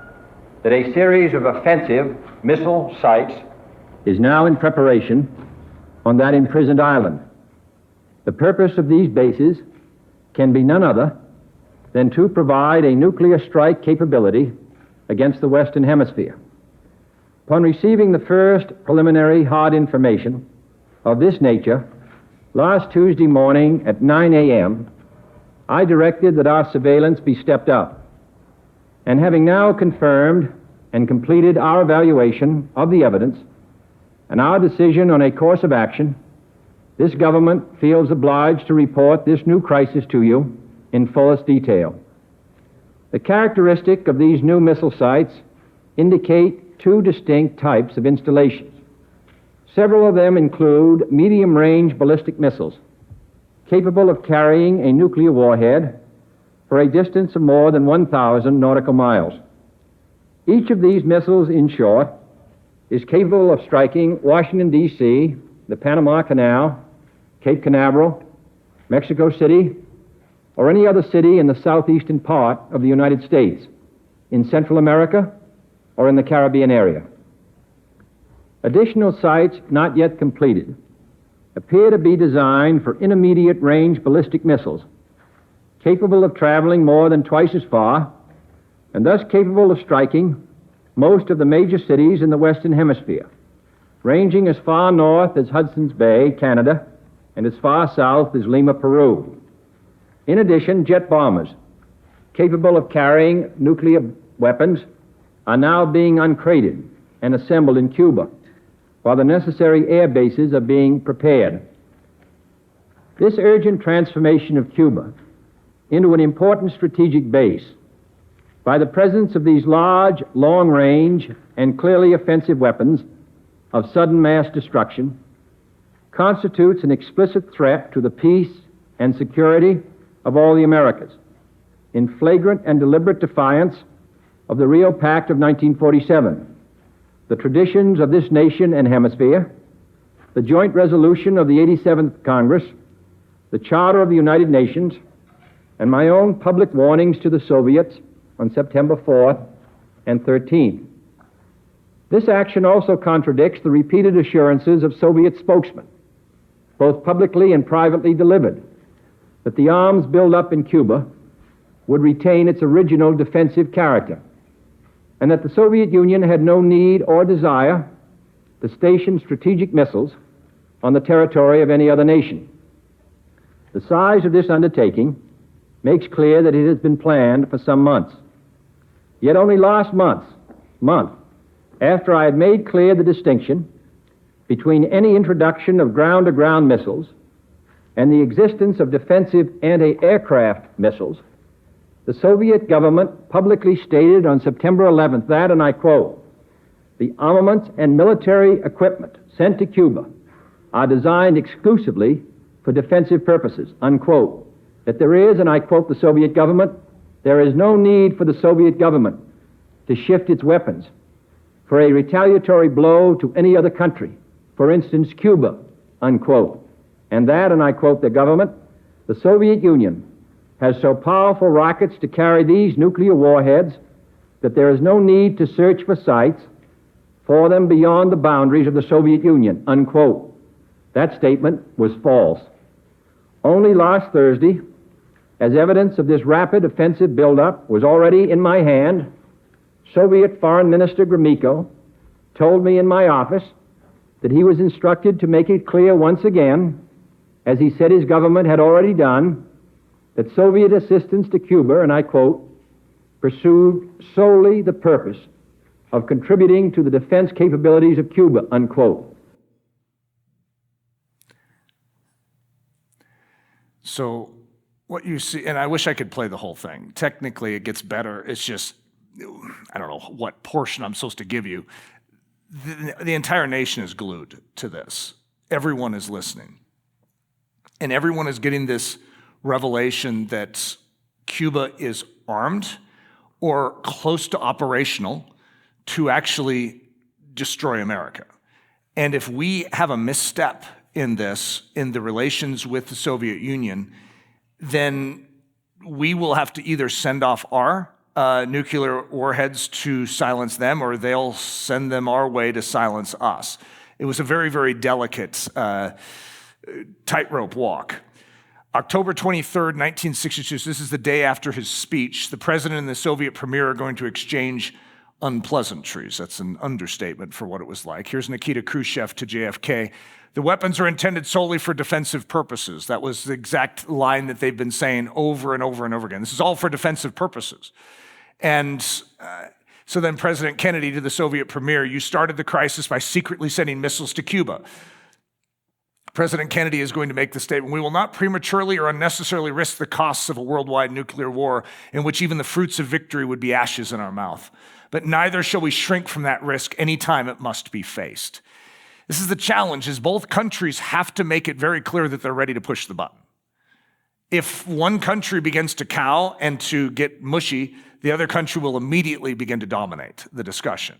that a series of offensive missile sites is now in preparation on that imprisoned island. The purpose of these bases can be none other than to provide a nuclear strike capability against the Western Hemisphere. Upon receiving the first preliminary hard information of this nature, last Tuesday morning at 9 a.m., I directed that our surveillance be stepped up. And having now confirmed and completed our evaluation of the evidence and our decision on a course of action, this government feels obliged to report this new crisis to you in fullest detail. The characteristic of these new missile sites indicate 2 distinct types of installations. Several of them include medium-range ballistic missiles capable of carrying a nuclear warhead for a distance of more than 1,000 nautical miles. Each of these missiles, in short, is capable of striking Washington, D.C., the Panama Canal, Cape Canaveral, Mexico City, or any other city in the southeastern part of the United States, in Central America, or in the Caribbean area. Additional sites not yet completed appear to be designed for intermediate range ballistic missiles, capable of traveling more than twice as far, and thus capable of striking most of the major cities in the Western Hemisphere, ranging as far north as Hudson's Bay, Canada, and as far south as Lima, Peru. In addition, jet bombers capable of carrying nuclear weapons are now being uncrated and assembled in Cuba, while the necessary air bases are being prepared. This urgent transformation of Cuba into an important strategic base by the presence of these large, long-range, and clearly offensive weapons of sudden mass destruction constitutes an explicit threat to the peace and security of all the Americas, in flagrant and deliberate defiance of the Rio Pact of 1947, the traditions of this nation and hemisphere, the joint resolution of the 87th Congress, the Charter of the United Nations, and my own public warnings to the Soviets on September 4th and 13th. This action also contradicts the repeated assurances of Soviet spokesmen, both publicly and privately delivered, that the arms buildup in Cuba would retain its original defensive character, and that the Soviet Union had no need or desire to station strategic missiles on the territory of any other nation. The size of this undertaking makes clear that it has been planned for some months. Yet only last month, after I had made clear the distinction between any introduction of ground-to-ground missiles and the existence of defensive anti-aircraft missiles, the Soviet government publicly stated on September 11th that, and I quote, "The armaments and military equipment sent to Cuba are designed exclusively for defensive purposes," unquote. That there is, and I quote the Soviet government, "there is no need for the Soviet government to shift its weapons for a retaliatory blow to any other country, for instance, Cuba," unquote. And that, and I quote the government, "the Soviet Union has so powerful rockets to carry these nuclear warheads that there is no need to search for sites for them beyond the boundaries of the Soviet Union," unquote. That statement was false. Only last Thursday, as evidence of this rapid offensive buildup was already in my hand, Soviet Foreign Minister Gromyko told me in my office that he was instructed to make it clear once again, as he said his government had already done, that Soviet assistance to Cuba, and I quote, "pursued solely the purpose of contributing to the defense capabilities of Cuba," unquote. So what you see, and I wish I could play the whole thing. Technically, it gets better. It's just, I don't know what portion I'm supposed to give you. The entire nation is glued to this. Everyone is listening. And everyone is getting this revelation that Cuba is armed or close to operational to actually destroy America. And if we have a misstep in this, in the relations with the Soviet Union, then we will have to either send off our nuclear warheads to silence them, or they'll send them our way to silence us. It was a very, very delicate tightrope walk. October 23rd, 1962, so this is the day after his speech, the president and the Soviet premier are going to exchange unpleasantries. That's an understatement for what it was like. Here's Nikita Khrushchev to JFK. The weapons are intended solely for defensive purposes. That was the exact line that they've been saying over and over and over again. This is all for defensive purposes. And so then President Kennedy to the Soviet premier, you started the crisis by secretly sending missiles to Cuba. President Kennedy is going to make the statement, we will not prematurely or unnecessarily risk the costs of a worldwide nuclear war in which even the fruits of victory would be ashes in our mouth. But neither shall we shrink from that risk any time it must be faced. This is the challenge, is both countries have to make it very clear that they're ready to push the button. If one country begins to cow and to get mushy, the other country will immediately begin to dominate the discussion.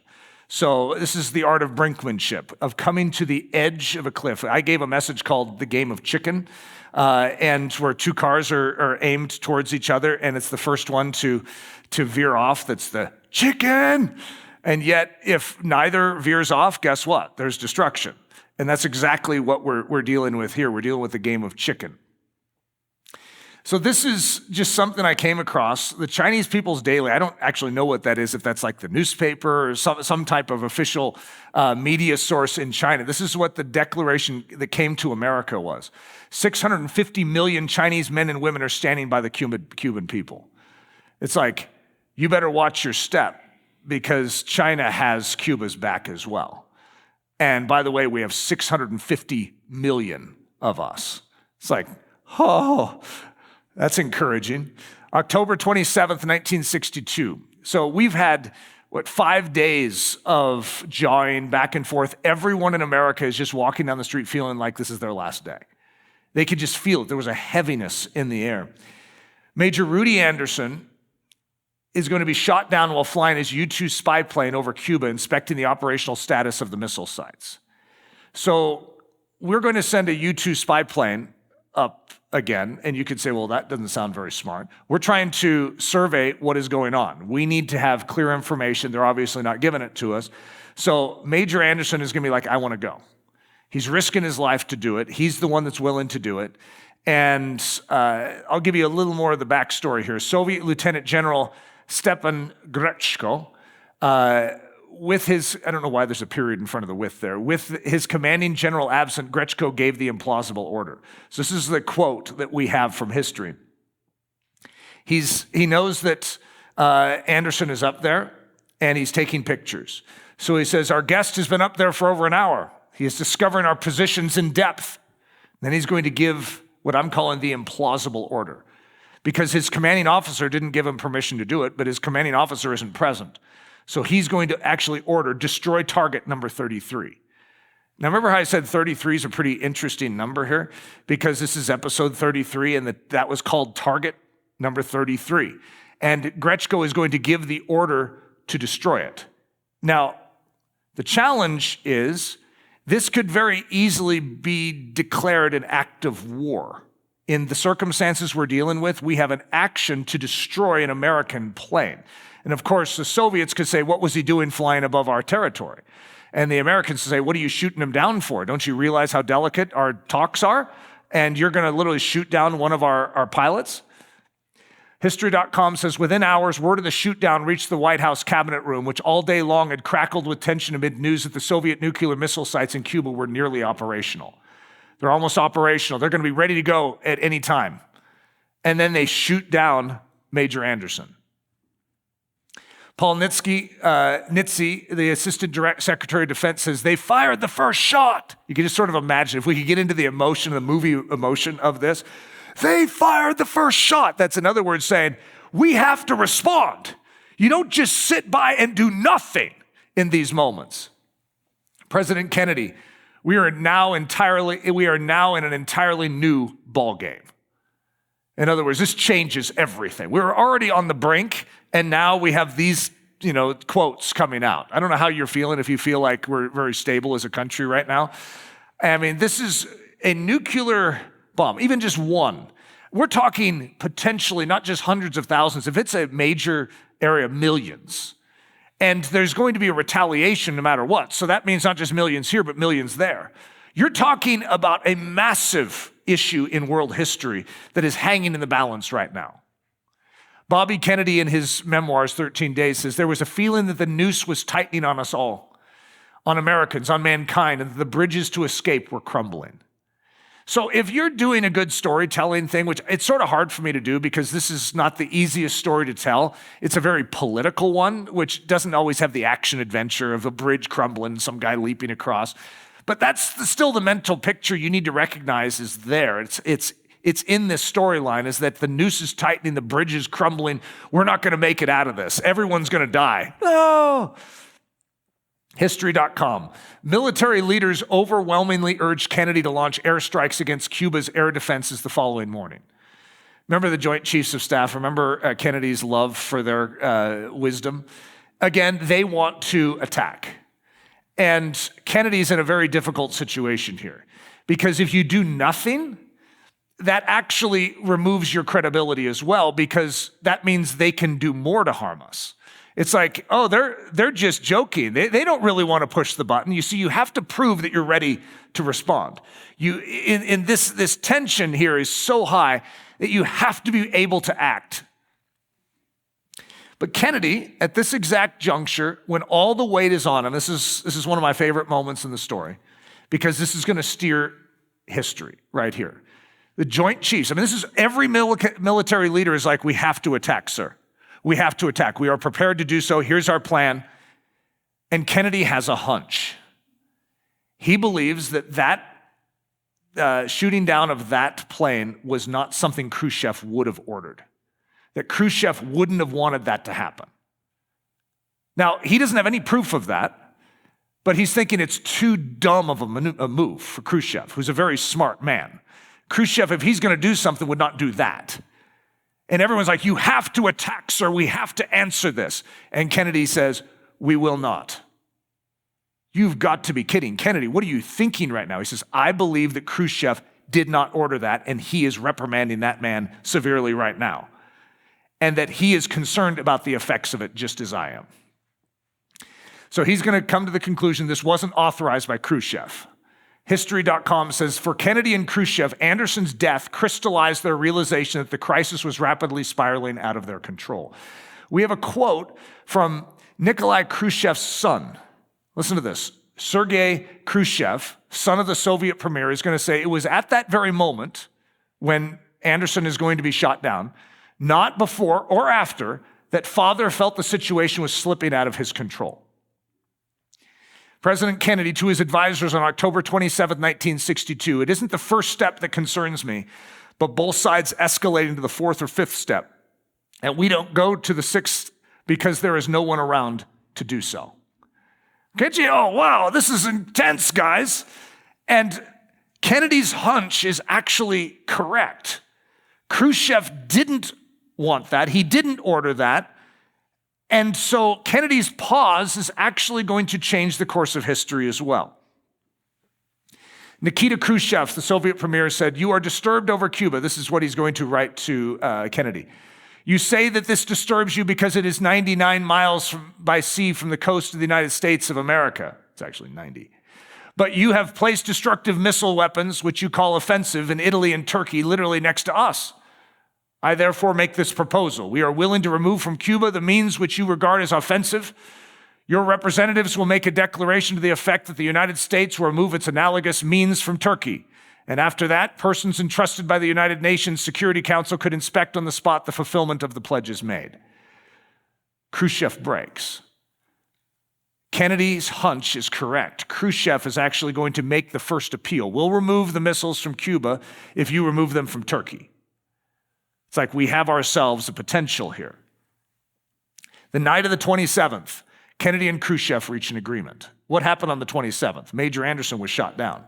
So this is the art of brinkmanship, of coming to the edge of a cliff. I gave a message called The Game of Chicken, and where two cars are aimed towards each other, and it's the first one to veer off that's the chicken. And yet, if neither veers off, guess what? There's destruction. And that's exactly what we're dealing with here. We're dealing with the game of chicken. So this is just something I came across. The Chinese People's Daily, I don't actually know what that is, if that's like the newspaper or some type of official media source in China. This is what the declaration that came to America was. 650 million Chinese men and women are standing by the Cuban people. It's like, you better watch your step because China has Cuba's back as well. And by the way, we have 650 million of us. It's like, oh, that's encouraging. October 27th, 1962. So we've had, 5 days of jawing back and forth. Everyone in America is just walking down the street feeling like this is their last day. They could just feel it. There was a heaviness in the air. Major Rudy Anderson is going to be shot down while flying his U-2 spy plane over Cuba, inspecting the operational status of the missile sites. So we're going to send a U-2 spy plane up again, and you could say, well, that doesn't sound very smart. We're trying to survey what is going on. We need to have clear information. They're obviously not giving it to us. So Major Anderson is going to be like, I want to go. He's risking his life to do it. He's the one that's willing to do it. And I'll give you a little more of the backstory here. Soviet Lieutenant General Stepan Grechko, with his, I don't know why there's a period in front of the with there, with his commanding general absent, Grechko gave the implausible order. So this is the quote that we have from history. He knows that Anderson is up there, and he's taking pictures. So he says, our guest has been up there for over an hour. He is discovering our positions in depth. Then he's going to give what I'm calling the implausible order, because his commanding officer didn't give him permission to do it, but his commanding officer isn't present. So he's going to actually order, destroy target number 33. Now remember how I said 33 is a pretty interesting number here? Because this is episode 33, and that was called target number 33. And Grechko is going to give the order to destroy it. Now, the challenge is, this could very easily be declared an act of war. In the circumstances we're dealing with, we have an action to destroy an American plane. And of course, the Soviets could say, what was he doing flying above our territory? And the Americans could say, what are you shooting him down for? Don't you realize how delicate our talks are? And you're going to literally shoot down one of our pilots? History.com says, within hours, word of the shoot down reached the White House cabinet room, which all day long had crackled with tension amid news that the Soviet nuclear missile sites in Cuba were nearly operational. They're almost operational. They're going to be ready to go at any time. And then they shoot down Major Anderson. Paul Nitze, the Assistant Secretary of Defense, says, they fired the first shot. You can just sort of imagine, if we could get into the emotion, the movie emotion of this. They fired the first shot. That's in other words saying, we have to respond. You don't just sit by and do nothing in these moments. President Kennedy, we are now in an entirely new ball game. In other words, this changes everything. We were already on the brink, and now we have these, quotes coming out. I don't know how you're feeling, if you feel like we're very stable as a country right now. I mean, this is a nuclear bomb, even just one. We're talking potentially not just hundreds of thousands. If it's a major area, millions. And there's going to be a retaliation no matter what. So that means not just millions here, but millions there. You're talking about a massive issue in world history that is hanging in the balance right now. Bobby Kennedy, in his memoirs, 13 Days, says, there was a feeling that the noose was tightening on us all, on Americans, on mankind, and that the bridges to escape were crumbling. So if you're doing a good storytelling thing, which it's sort of hard for me to do because this is not the easiest story to tell. It's a very political one, which doesn't always have the action adventure of a bridge crumbling and some guy leaping across. But that's still the mental picture you need to recognize is there. It's in this storyline is that the noose is tightening, the bridge is crumbling. We're not going to make it out of this. Everyone's going to die. No. History.com. Military leaders overwhelmingly urged Kennedy to launch airstrikes against Cuba's air defenses the following morning. Remember the Joint Chiefs of Staff? Remember Kennedy's love for their wisdom? Again, they want to attack. And Kennedy's in a very difficult situation here because if you do nothing, that actually removes your credibility as well because that means they can do more to harm us. It's like, oh, they're just joking. They don't really want to push the button. You see, you have to prove that you're ready to respond. In this tension here is so high that you have to be able to act. But Kennedy, at this exact juncture, when all the weight is on him, this is one of my favorite moments in the story, because this is going to steer history right here. The Joint Chiefs, this is every military leader is like, we have to attack, sir. We have to attack. We are prepared to do so. Here's our plan. And Kennedy has a hunch. He believes that shooting down of that plane was not something Khrushchev would have ordered, that Khrushchev wouldn't have wanted that to happen. Now, he doesn't have any proof of that, but he's thinking it's too dumb of a move for Khrushchev, who's a very smart man. Khrushchev, if he's going to do something, would not do that. And everyone's like, you have to attack, sir. We have to answer this. And Kennedy says, we will not. You've got to be kidding. Kennedy, what are you thinking right now? He says, I believe that Khrushchev did not order that, and he is reprimanding that man severely right now. And that he is concerned about the effects of it just as I am. So he's going to come to the conclusion this wasn't authorized by Khrushchev. History.com says, for Kennedy and Khrushchev, Anderson's death crystallized their realization that the crisis was rapidly spiraling out of their control. We have a quote from Nikolai Khrushchev's son. Listen to this. Sergei Khrushchev, son of the Soviet premier, is going to say, it was at that very moment when Anderson is going to be shot down, not before or after, that father felt the situation was slipping out of his control. President Kennedy, to his advisors on October 27, 1962, it isn't the first step that concerns me, but both sides escalating to the fourth or fifth step. And we don't go to the sixth because there is no one around to do so. Can't you? Oh, wow, this is intense, guys. And Kennedy's hunch is actually correct. Khrushchev didn't want that. He didn't order that. And so Kennedy's pause is actually going to change the course of history as well. Nikita Khrushchev, the Soviet premier, said, you are disturbed over Cuba. This is what he's going to write to Kennedy. You say that this disturbs you because it is 99 miles by sea from the coast of the United States of America. It's actually 90. But you have placed destructive missile weapons, which you call offensive, in Italy and Turkey, literally next to us. I therefore make this proposal. We are willing to remove from Cuba the means which you regard as offensive. Your representatives will make a declaration to the effect that the United States will remove its analogous means from Turkey. And after that, persons entrusted by the United Nations Security Council could inspect on the spot the fulfillment of the pledges made. Khrushchev breaks. Kennedy's hunch is correct. Khrushchev is actually going to make the first appeal. We'll remove the missiles from Cuba if you remove them from Turkey. It's like we have ourselves a potential here. The night of the 27th, Kennedy and Khrushchev reached an agreement. What happened on the 27th? Major Anderson was shot down.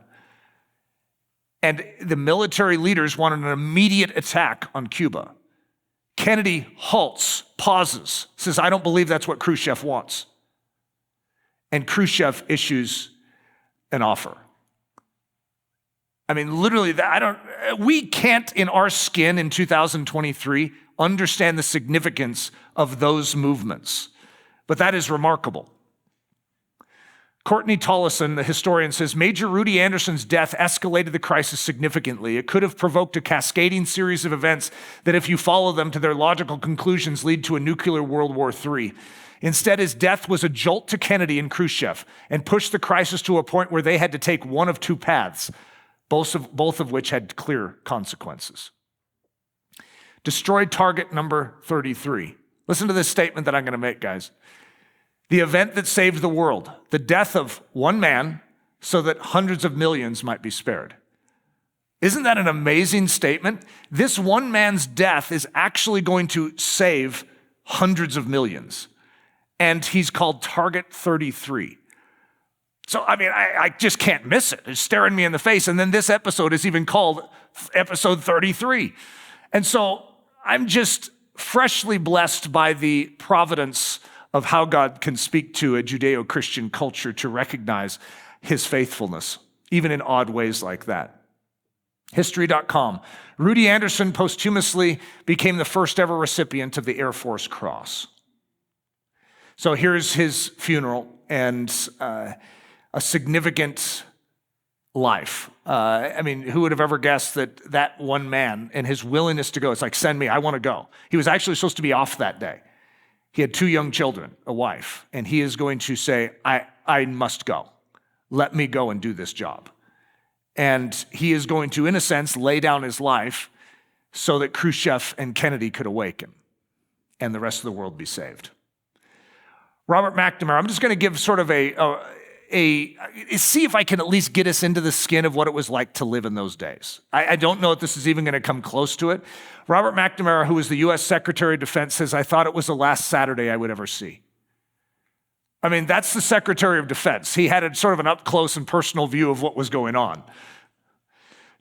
And the military leaders wanted an immediate attack on Cuba. Kennedy halts, pauses, says, I don't believe that's what Khrushchev wants. And Khrushchev issues an offer. I mean, literally, we can't in our skin in 2023 understand the significance of those movements. But that is remarkable. Courtney Tollison, the historian, says, Major Rudy Anderson's death escalated the crisis significantly. It could have provoked a cascading series of events that, if you follow them to their logical conclusions, lead to a nuclear World War III. Instead, his death was a jolt to Kennedy and Khrushchev and pushed the crisis to a point where they had to take one of two paths, both of which had clear consequences. Destroyed target number 33. Listen to this statement that I'm going to make, guys. The event that saved the world, the death of one man so that hundreds of millions might be spared. Isn't that an amazing statement? This one man's death is actually going to save hundreds of millions. And he's called Target 33. So, I mean, I just can't miss it. It's staring me in the face. And then this episode is even called episode 33. And so I'm just freshly blessed by the providence of how God can speak to a Judeo-Christian culture to recognize his faithfulness, even in odd ways like that. History.com. Rudy Anderson posthumously became the first ever recipient of the Air Force Cross. So here's his funeral and a significant life. I mean, who would have ever guessed that one man and his willingness to go, it's like, send me, I want to go. He was actually supposed to be off that day. He had 2 young children, a wife, and he is going to say, I must go. Let me go and do this job. And he is going to, in a sense, lay down his life so that Khrushchev and Kennedy could awaken and the rest of the world be saved. Robert McNamara, I'm just going to give sort of see if I can at least get us into the skin of what it was like to live in those days. I don't know if this is even going to come close to it. Robert McNamara, who was the U.S. Secretary of Defense, says, I thought it was the last Saturday I would ever see. I mean, that's the Secretary of Defense. He had a sort of an up-close and personal view of what was going on.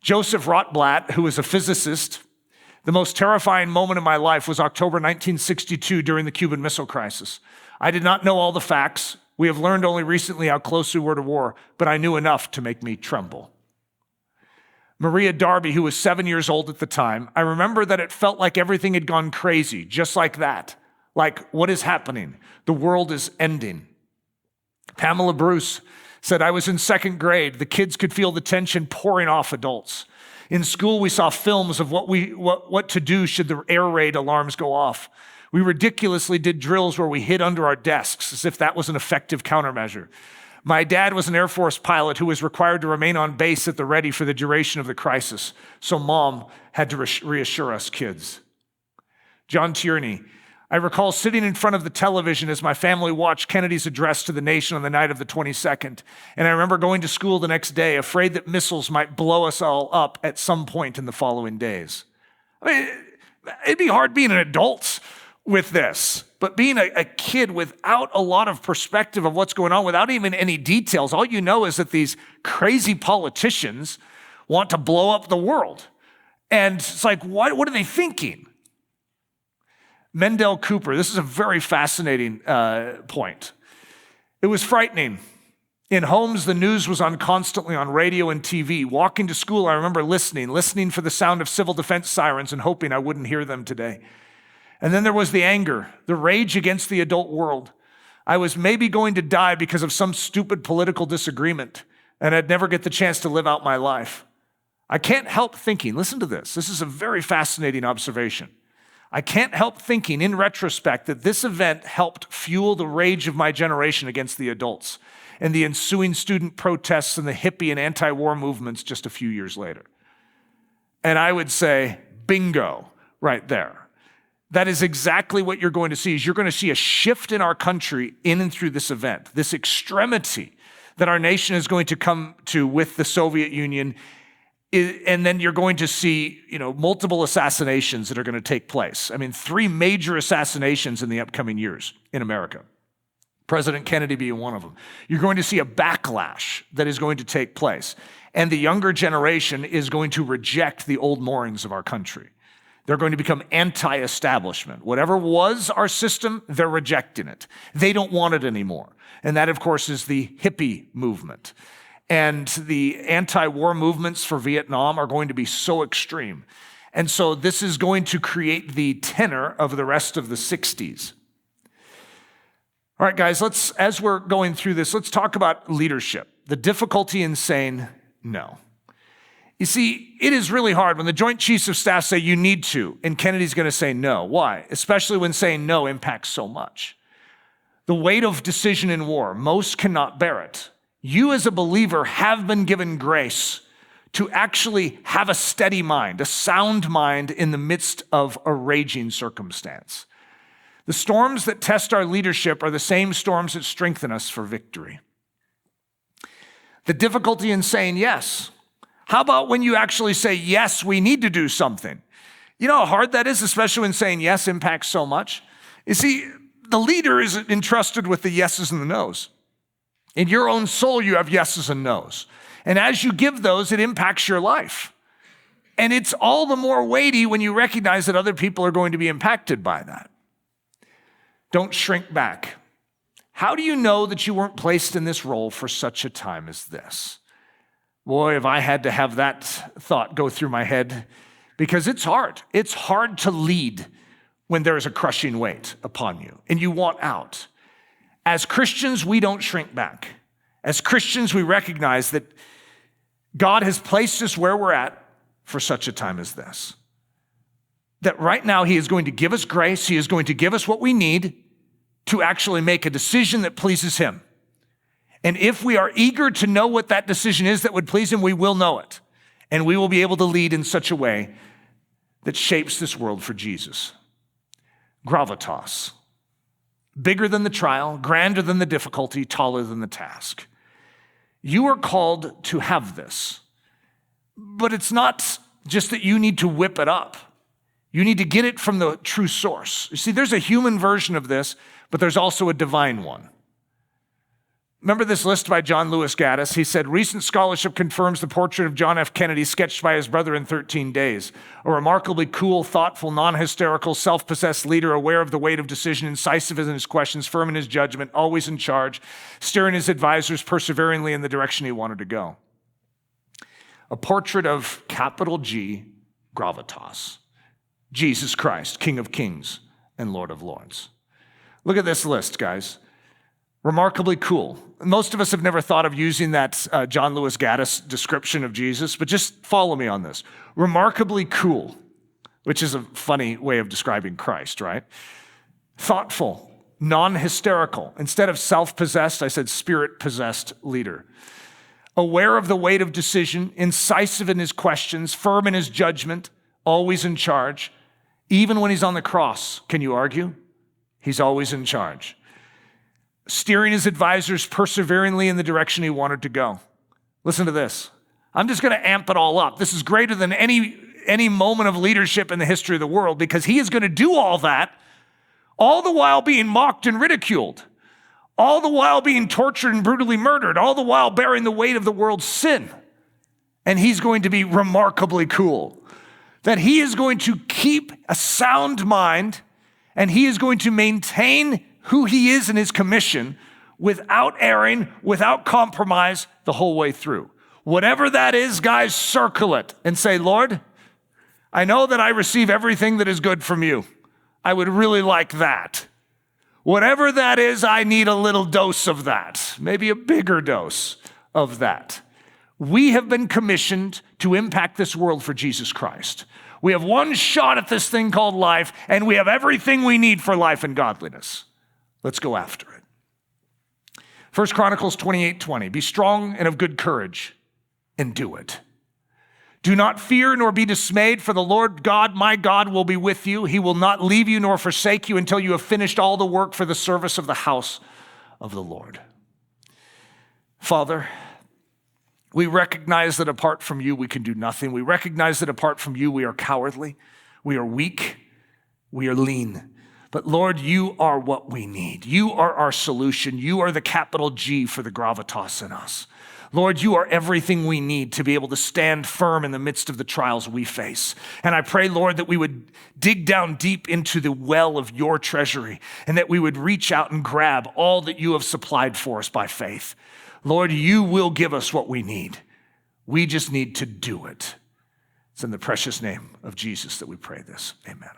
Joseph Rotblat, who was a physicist, the most terrifying moment of my life was October 1962 during the Cuban Missile Crisis. I did not know all the facts. We have learned only recently how close we were to war, but I knew enough to make me tremble. Maria Darby, who was 7 years old at the time, I remember that it felt like everything had gone crazy, just like that. Like, what is happening? The world is ending. Pamela Bruce said, I was in 2nd grade. The kids could feel the tension pouring off adults. In school, we saw films of what to do should the air raid alarms go off. We ridiculously did drills where we hid under our desks as if that was an effective countermeasure. My dad was an Air Force pilot who was required to remain on base at the ready for the duration of the crisis, so Mom had to reassure us kids. John Tierney, I recall sitting in front of the television as my family watched Kennedy's address to the nation on the night of the 22nd, and I remember going to school the next day, afraid that missiles might blow us all up at some point in the following days. I mean, it'd be hard being an adult with this, but being a kid without a lot of perspective of what's going on, without even any details, all you know is that these crazy politicians want to blow up the world. And it's like, what are they thinking? Mendel Cooper, this is a very fascinating point. It was frightening. In homes, the news was on constantly on radio and TV. Walking to school, I remember listening for the sound of civil defense sirens and hoping I wouldn't hear them today. And then there was the anger, the rage against the adult world. I was maybe going to die because of some stupid political disagreement, and I'd never get the chance to live out my life. I can't help thinking, listen to this. This is a very fascinating observation. I can't help thinking in retrospect that this event helped fuel the rage of my generation against the adults and the ensuing student protests and the hippie and anti-war movements just a few years later. And I would say, bingo, right there. That is exactly what you're going to see. Is you're going to see a shift in our country in and through this event, this extremity that our nation is going to come to with the Soviet Union And then you're going to see, multiple assassinations that are going to take place. I mean, 3 major assassinations in the upcoming years in America. President Kennedy being one of them. You're going to see a backlash that is going to take place. And the younger generation is going to reject the old moorings of our country. They're going to become anti-establishment. Whatever was our system, they're rejecting it. They don't want it anymore. And that, of course, is the hippie movement. And the anti-war movements for Vietnam are going to be so extreme. And so this is going to create the tenor of the rest of the 60s. All right, guys, as we're going through this, let's talk about leadership, the difficulty in saying no. You see, it is really hard when the Joint Chiefs of Staff say you need to, and Kennedy's going to say no. Why? Especially when saying no impacts so much. The weight of decision in war, most cannot bear it. You as a believer have been given grace to actually have a steady mind, a sound mind in the midst of a raging circumstance. The storms that test our leadership are the same storms that strengthen us for victory. The difficulty in saying yes. How about when you actually say, yes, we need to do something? You know how hard that is, especially when saying yes impacts so much? You see, the leader is entrusted with the yeses and the nos. In your own soul, you have yeses and nos. And as you give those, it impacts your life. And it's all the more weighty when you recognize that other people are going to be impacted by that. Don't shrink back. How do you know that you weren't placed in this role for such a time as this? Boy, if I had to have that thought go through my head, because it's hard. It's hard to lead when there is a crushing weight upon you and you want out. As Christians, we don't shrink back. As Christians, we recognize that God has placed us where we're at for such a time as this. That right now He is going to give us grace. He is going to give us what we need to actually make a decision that pleases Him. And if we are eager to know what that decision is that would please Him, we will know it. And we will be able to lead in such a way that shapes this world for Jesus. Gravitas. Bigger than the trial, grander than the difficulty, taller than the task. You are called to have this. But it's not just that you need to whip it up. You need to get it from the true source. You see, there's a human version of this, but there's also a divine one. Remember this list by John Lewis Gaddis? He said, recent scholarship confirms the portrait of John F. Kennedy sketched by his brother in 13 days. A remarkably cool, thoughtful, non-hysterical, self-possessed leader, aware of the weight of decision, incisive in his questions, firm in his judgment, always in charge, steering his advisors perseveringly in the direction he wanted to go. A portrait of capital G, gravitas. Jesus Christ, King of Kings and Lord of Lords. Look at this list, guys. Remarkably cool. Most of us have never thought of using that John Lewis Gaddis description of Jesus, but just follow me on this. Remarkably cool, which is a funny way of describing Christ, right? Thoughtful, non-hysterical. Instead of self-possessed, I said spirit-possessed leader. Aware of the weight of decision, incisive in his questions, firm in his judgment, always in charge. Even when he's on the cross, can you argue? He's always in charge. Steering his advisors perseveringly in the direction he wanted to go. Listen to this. I'm just going to amp it all up. This is greater than any moment of leadership in the history of the world, because he is going to do all that, all the while being mocked and ridiculed, all the while being tortured and brutally murdered, all the while bearing the weight of the world's sin. And he's going to be remarkably cool. That he is going to keep a sound mind, and he is going to maintain who he is in his commission without erring, without compromise the whole way through. Whatever that is, guys, circle it and say, Lord, I know that I receive everything that is good from you. I would really like that. Whatever that is, I need a little dose of that, maybe a bigger dose of that. We have been commissioned to impact this world for Jesus Christ. We have one shot at this thing called life, and we have everything we need for life and godliness. Let's go after it. 1 Chronicles 28:20. Be strong and of good courage, and do it. Do not fear nor be dismayed, for the Lord God, my God, will be with you. He will not leave you nor forsake you until you have finished all the work for the service of the house of the Lord. Father, We recognize that apart from you, we can do nothing. We recognize that apart from you, we are cowardly, we are weak, we are lean. But Lord, you are what we need. You are our solution. You are the capital G for the gravitas in us. Lord, you are everything we need to be able to stand firm in the midst of the trials we face. And I pray, Lord, that we would dig down deep into the well of your treasury and that we would reach out and grab all that you have supplied for us by faith. Lord, you will give us what we need. We just need to do it. It's in the precious name of Jesus that we pray this. Amen.